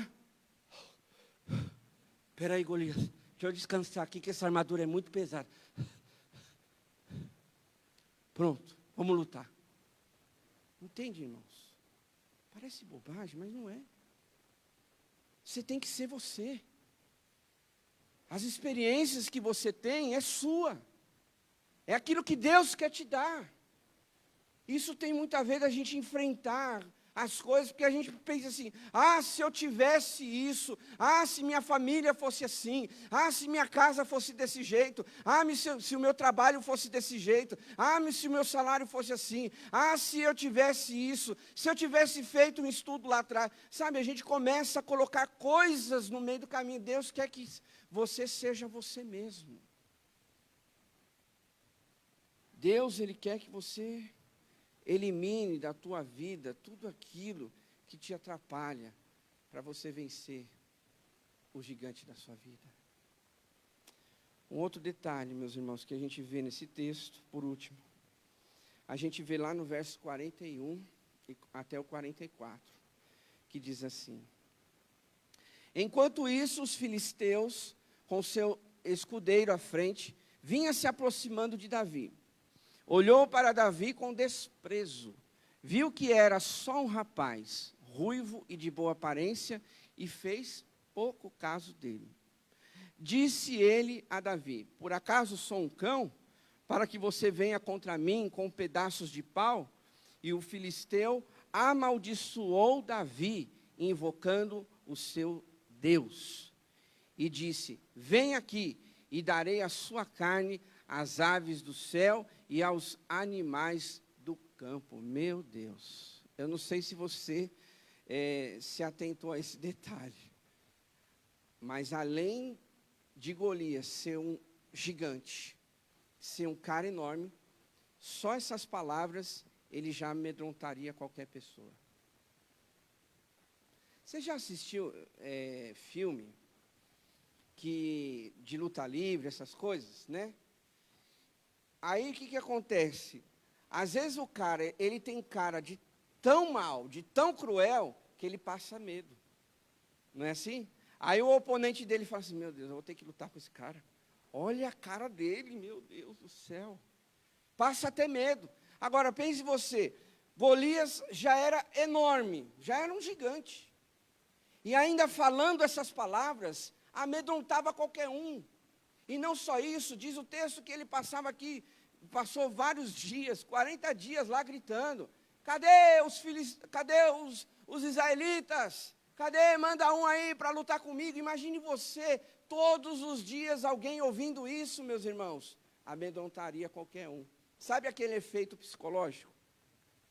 Espera aí, Golias, deixa eu descansar aqui, que essa armadura é muito pesada. Pronto, vamos lutar. Entende, irmãos? Parece bobagem, mas não é. Você tem que ser você. As experiências que você tem é sua. É aquilo que Deus quer te dar. Isso tem muito a ver da gente enfrentar as coisas, porque a gente pensa assim, se eu tivesse isso, se minha família fosse assim, se minha casa fosse desse jeito, se o meu trabalho fosse desse jeito, se o meu salário fosse assim, se eu tivesse isso, se eu tivesse feito um estudo lá atrás, sabe, a gente começa a colocar coisas no meio do caminho. Deus quer que você seja você mesmo. Deus, Ele quer que você elimine da tua vida tudo aquilo que te atrapalha para você vencer o gigante da sua vida. Um outro detalhe, meus irmãos, que a gente vê nesse texto, por último, a gente vê lá no verso 41 até o 44, que diz assim: enquanto isso, os filisteus, com seu escudeiro à frente, vinham se aproximando de Davi. Olhou para Davi com desprezo, viu que era só um rapaz, ruivo e de boa aparência, e fez pouco caso dele. Disse ele a Davi: por acaso sou um cão, para que você venha contra mim com pedaços de pau? E o filisteu amaldiçoou Davi, invocando o seu Deus. E disse: vem aqui, e darei a sua carne às aves do céu e aos animais do campo. Meu Deus, eu não sei se você se atentou a esse detalhe, mas além de Golias ser um gigante, ser um cara enorme, só essas palavras ele já amedrontaria qualquer pessoa. Você já assistiu filme de luta livre, essas coisas, né? Aí o que acontece? Às vezes o cara, ele tem cara de tão mal, de tão cruel, que ele passa medo. Não é assim? Aí o oponente dele fala assim: meu Deus, eu vou ter que lutar com esse cara. Olha a cara dele, meu Deus do céu. Passa até medo. Agora pense você, Golias já era enorme, já era um gigante. E ainda falando essas palavras, amedrontava qualquer um. E não só isso, diz o texto que ele passou vários dias, 40 dias lá gritando: cadê os israelitas? Cadê? Manda um aí para lutar comigo. Imagine você, todos os dias alguém ouvindo isso, meus irmãos, amedrontaria qualquer um. Sabe aquele efeito psicológico?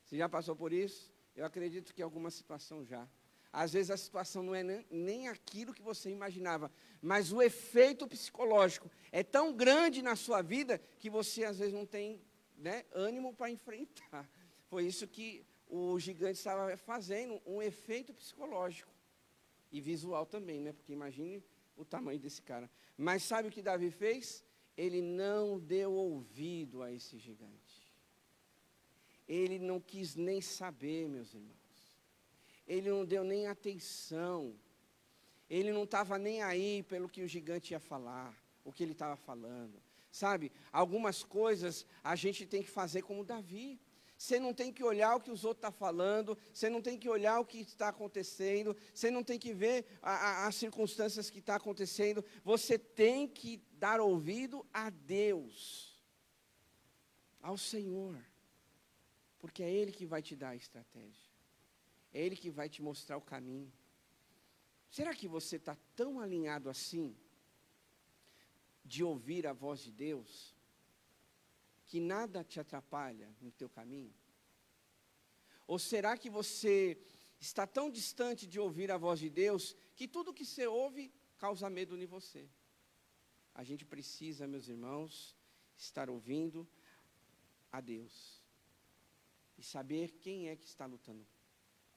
Você já passou por isso? Eu acredito que em alguma situação já. Às vezes a situação não é nem aquilo que você imaginava, mas o efeito psicológico é tão grande na sua vida que você às vezes não tem, ânimo para enfrentar. Foi isso que o gigante estava fazendo, um efeito psicológico. E visual também, porque imagine o tamanho desse cara. Mas sabe o que Davi fez? Ele não deu ouvido a esse gigante. Ele não quis nem saber, meus irmãos. Ele não deu nem atenção. Ele não estava nem aí pelo que o gigante ia falar, o que ele estava falando. Sabe, algumas coisas a gente tem que fazer como Davi. Você não tem que olhar o que os outros estão falando, você não tem que olhar o que está acontecendo, você não tem que ver as circunstâncias que estão acontecendo. Você tem que dar ouvido a Deus, ao Senhor, porque é Ele que vai te dar a estratégia. É Ele que vai te mostrar o caminho. Será que você está tão alinhado assim, de ouvir a voz de Deus, que nada te atrapalha no teu caminho? Ou será que você está tão distante de ouvir a voz de Deus, que tudo que você ouve causa medo em você? A gente precisa, meus irmãos, estar ouvindo a Deus. E saber quem é que está lutando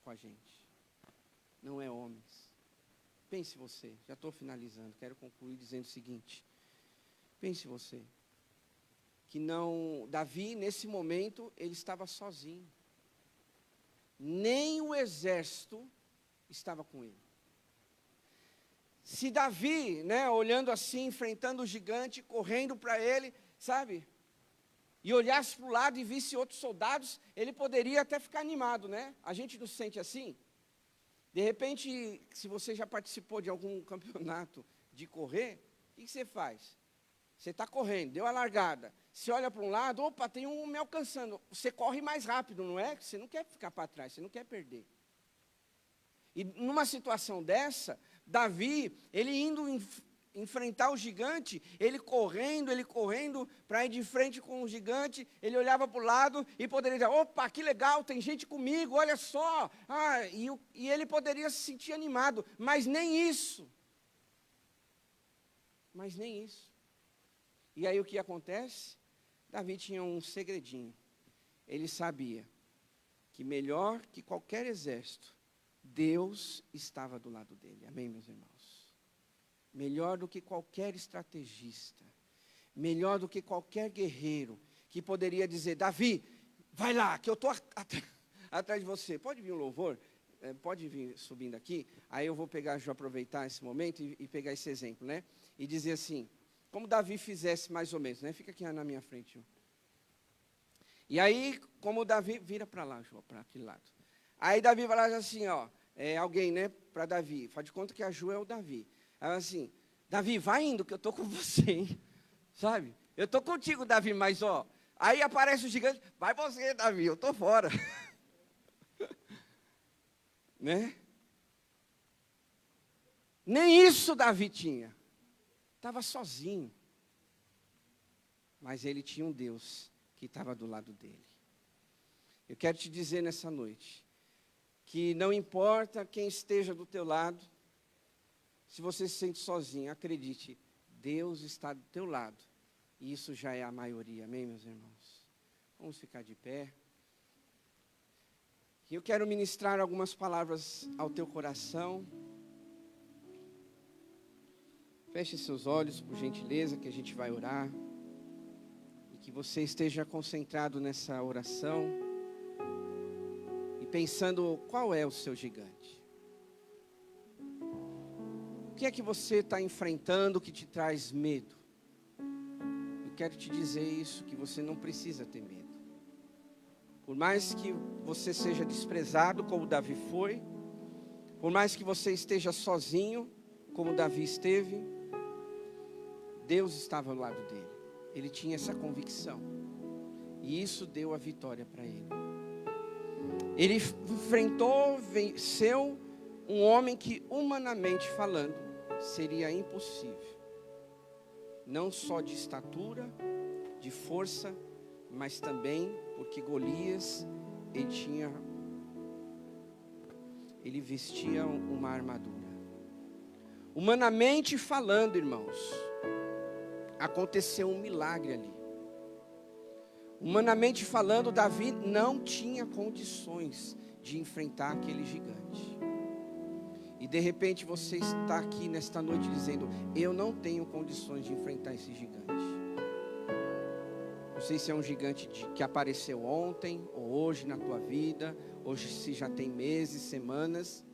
com a gente. Não é homens. Pense você, já estou finalizando, quero concluir dizendo o seguinte. Pense você, que Davi nesse momento, ele estava sozinho. Nem o exército estava com ele. Se Davi, olhando assim, enfrentando o gigante, correndo para ele, sabe? E olhasse para o lado e visse outros soldados, ele poderia até ficar animado, A gente não se sente assim? De repente, se você já participou de algum campeonato de correr, o que você faz? Você está correndo, deu a largada. Você olha para um lado, opa, tem um me alcançando. Você corre mais rápido, não é? Você não quer ficar para trás, você não quer perder. E numa situação dessa, Davi, ele indo enfrentar o gigante, ele correndo para ir de frente com o gigante, ele olhava para o lado e poderia dizer, opa, que legal, tem gente comigo, olha só. E ele poderia se sentir animado, mas nem isso. Mas nem isso. E aí o que acontece? Davi tinha um segredinho. Ele sabia que melhor que qualquer exército, Deus estava do lado dele. Amém, meus irmãos? Melhor do que qualquer estrategista, melhor do que qualquer guerreiro, que poderia dizer, Davi, vai lá, que eu estou atrás de você. Pode vir o louvor? Pode vir subindo aqui. Aí eu vou aproveitar esse momento e pegar esse exemplo, né? E dizer assim, como Davi fizesse mais ou menos, né? Fica aqui na minha frente. João. E aí, como Davi, vira para lá, João, para aquele lado. Aí Davi vai lá assim, ó, alguém, né, para Davi, faz de conta que a Ju é o Davi. Aí assim, Davi, vai indo que eu estou com você, hein? Sabe? Eu estou contigo, Davi, mas ó, aí aparece o gigante, vai você, Davi, eu estou fora. Né? Nem isso Davi tinha. Estava sozinho. Mas ele tinha um Deus que estava do lado dele. Eu quero te dizer nessa noite, que não importa quem esteja do teu lado, se você se sente sozinho, acredite, Deus está do teu lado. E isso já é a maioria, amém, meus irmãos? Vamos ficar de pé. E eu quero ministrar algumas palavras ao teu coração. Feche seus olhos, por gentileza, que a gente vai orar. E que você esteja concentrado nessa oração. E pensando, qual é o seu gigante? O que é que você está enfrentando que te traz medo? Eu quero te dizer isso, que você não precisa ter medo. Por mais que você seja desprezado, como Davi foi, por mais que você esteja sozinho, como Davi esteve, Deus estava ao lado dele. Ele tinha essa convicção. E isso deu a vitória para ele. Ele enfrentou, venceu um homem que, humanamente falando, seria impossível. Não só de estatura, de força, mas também porque Golias, ele vestia uma armadura. Humanamente falando, irmãos, aconteceu um milagre ali. Humanamente falando, Davi não tinha condições de enfrentar aquele gigante. E de repente você está aqui nesta noite dizendo, eu não tenho condições de enfrentar esse gigante. Não sei se é um gigante que apareceu ontem ou hoje na tua vida, hoje se já tem meses, semanas,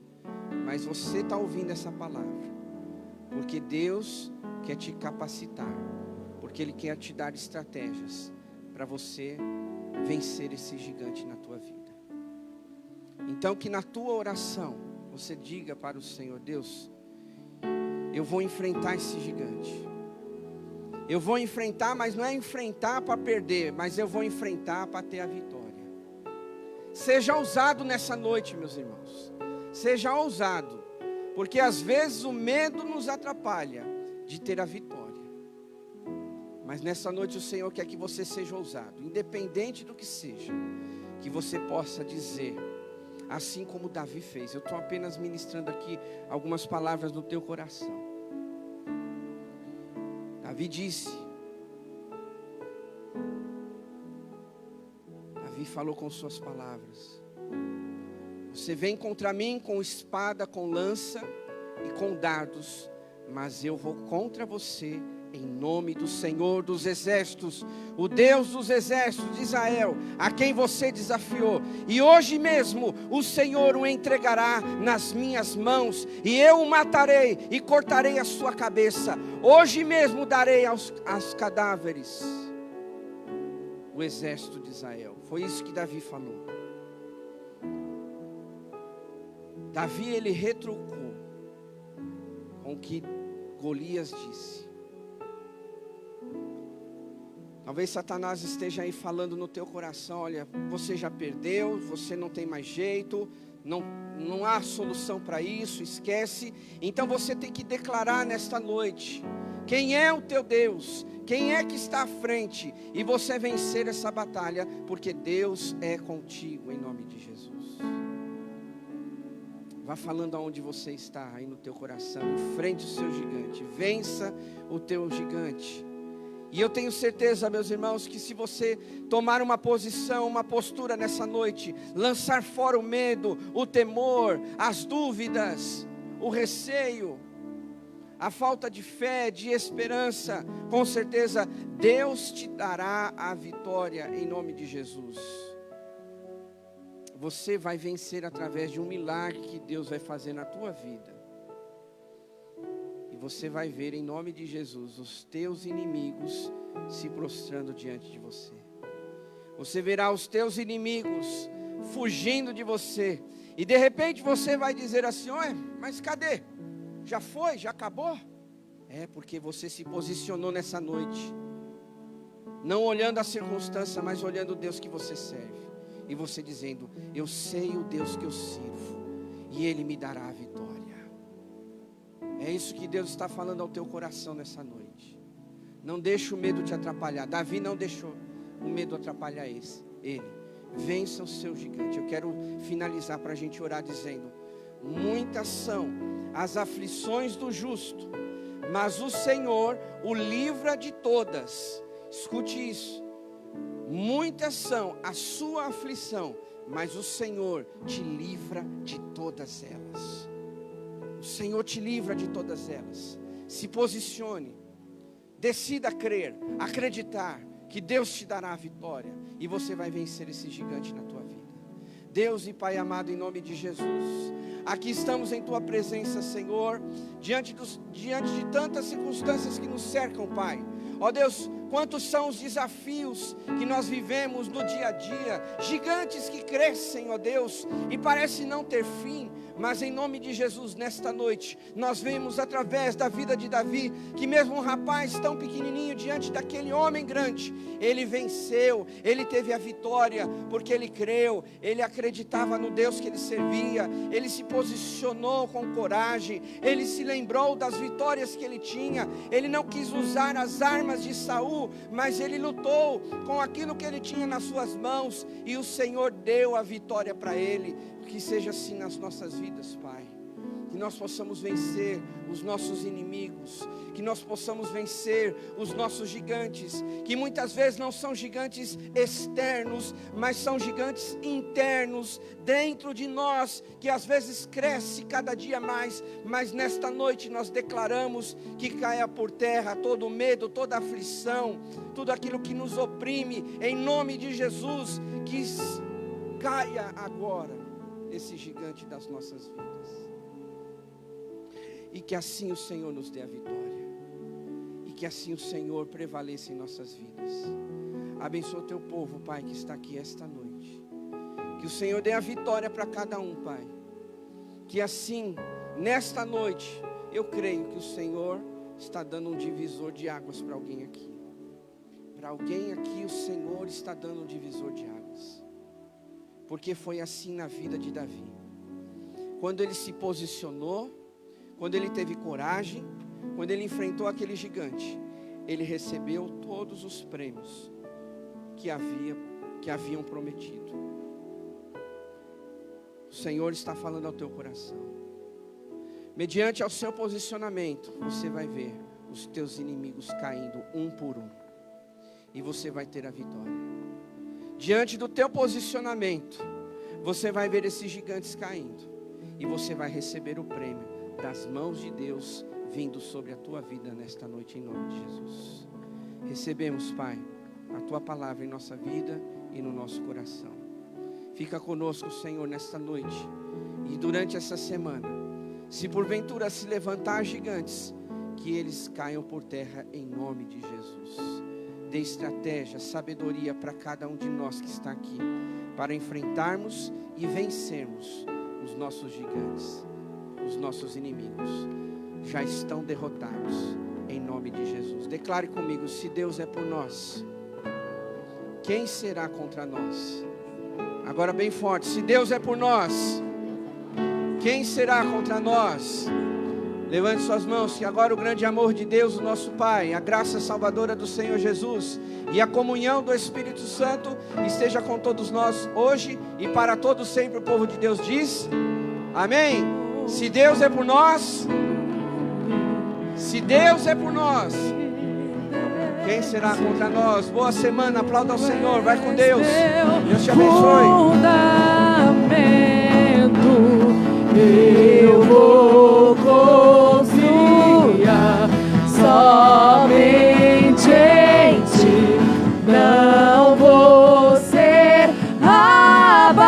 mas você está ouvindo essa palavra, porque Deus quer te capacitar, porque Ele quer te dar estratégias para você vencer esse gigante na tua vida. Então que na tua oração, você diga para o Senhor, Deus, eu vou enfrentar esse gigante. Eu vou enfrentar, mas não é enfrentar para perder, mas eu vou enfrentar para ter a vitória. Seja ousado nessa noite, meus irmãos. Seja ousado, porque às vezes o medo nos atrapalha de ter a vitória. Mas nessa noite o Senhor quer que você seja ousado, independente do que seja, que você possa dizer, assim como Davi fez. Eu estou apenas ministrando aqui algumas palavras no teu coração. Davi disse, Davi falou com suas palavras, você vem contra mim com espada, com lança e com dardos, mas eu vou contra você em nome do Senhor dos exércitos, o Deus dos exércitos de Israel, a quem você desafiou. E hoje mesmo o Senhor o entregará nas minhas mãos, e eu o matarei e cortarei a sua cabeça. Hoje mesmo darei aos cadáveres o exército de Israel. Foi isso que Davi falou. Davi, ele retrucou com o que Golias disse. Talvez Satanás esteja aí falando no teu coração: olha, você já perdeu, você não tem mais jeito, não há solução para isso, esquece. Então você tem que declarar nesta noite quem é o teu Deus, quem é que está à frente, e você vencer essa batalha, porque Deus é contigo, em nome de Jesus. Vá falando aonde você está, aí no teu coração, enfrente o seu gigante, vença o teu gigante. E eu tenho certeza, meus irmãos, que se você tomar uma posição, uma postura nessa noite, lançar fora o medo, o temor, as dúvidas, o receio, a falta de fé, de esperança, com certeza Deus te dará a vitória em nome de Jesus. Você vai vencer através de um milagre que Deus vai fazer na tua vida. Você vai ver em nome de Jesus os teus inimigos se prostrando diante de você. Você verá os teus inimigos fugindo de você. E de repente você vai dizer assim: ué, mas cadê? Já foi? Já acabou? É porque você se posicionou nessa noite, não olhando a circunstância, mas olhando o Deus que você serve. E você dizendo: eu sei o Deus que eu sirvo, e Ele me dará a vitória. É isso que Deus está falando ao teu coração nessa noite. Não deixe o medo te atrapalhar. Davi não deixou o medo atrapalhar ele. Vença o seu gigante. Eu quero finalizar para a gente orar dizendo: muitas são as aflições do justo, mas o Senhor o livra de todas. Escute isso. Muitas são a sua aflição, mas o Senhor te livra de todas elas. O Senhor te livra de todas elas. Se posicione, decida crer, acreditar que Deus te dará a vitória, e você vai vencer esse gigante na tua vida. Deus e Pai amado, em nome de Jesus, aqui estamos em tua presença, Senhor, diante de tantas circunstâncias que nos cercam, Pai. Ó Deus, quantos são os desafios que nós vivemos no dia a dia, gigantes que crescem, ó Deus, e parecem não ter fim. Mas em nome de Jesus, nesta noite, nós vemos através da vida de Davi, que mesmo um rapaz tão pequenininho diante daquele homem grande, ele venceu, ele teve a vitória, porque ele creu, ele acreditava no Deus que ele servia, ele se posicionou com coragem, ele se lembrou das vitórias que ele tinha, ele não quis usar as armas de Saul, mas ele lutou com aquilo que ele tinha nas suas mãos, e o Senhor deu a vitória para ele. Que seja assim nas nossas vidas, Pai. Que nós possamos vencer os nossos inimigos, que nós possamos vencer os nossos gigantes, que muitas vezes não são gigantes externos, mas são gigantes internos, dentro de nós, que às vezes cresce cada dia mais, mas nesta noite nós declaramos que caia por terra todo o medo, toda a aflição, tudo aquilo que nos oprime, em nome de Jesus, que caia agora esse gigante das nossas vidas, e que assim o Senhor nos dê a vitória, e que assim o Senhor prevaleça em nossas vidas. Abençoa o teu povo, Pai, que está aqui esta noite, que o Senhor dê a vitória para cada um, Pai, que assim, nesta noite, eu creio que o Senhor está dando um divisor de águas para alguém aqui. Para alguém aqui o Senhor está dando um divisor de águas, porque foi assim na vida de Davi. Quando ele se posicionou, quando ele teve coragem, quando ele enfrentou aquele gigante, ele recebeu todos os prêmios que haviam prometido. O Senhor está falando ao teu coração. Mediante ao seu posicionamento, você vai ver os teus inimigos caindo um por um, e você vai ter a vitória. Diante do teu posicionamento, você vai ver esses gigantes caindo, e você vai receber o prêmio das mãos de Deus vindo sobre a tua vida nesta noite, em nome de Jesus. Recebemos, Pai, a tua palavra em nossa vida e no nosso coração. Fica conosco, Senhor, nesta noite e durante essa semana. Se porventura se levantar gigantes, que eles caiam por terra em nome de Jesus. Dê estratégia, sabedoria para cada um de nós que está aqui, para enfrentarmos e vencermos os nossos gigantes. Os nossos inimigos já estão derrotados em nome de Jesus. Declare comigo: se Deus é por nós, quem será contra nós? Agora bem forte, se Deus é por nós, quem será contra nós? Levante suas mãos, que agora o grande amor de Deus, o nosso Pai, a graça salvadora do Senhor Jesus e a comunhão do Espírito Santo esteja com todos nós hoje e para todos sempre. O povo de Deus diz, amém? Se Deus é por nós, se Deus é por nós, quem será contra nós? Boa semana, aplauda ao Senhor, vai com Deus, Deus te abençoe. Eu vou confiar somente em ti, não vou ser abalado.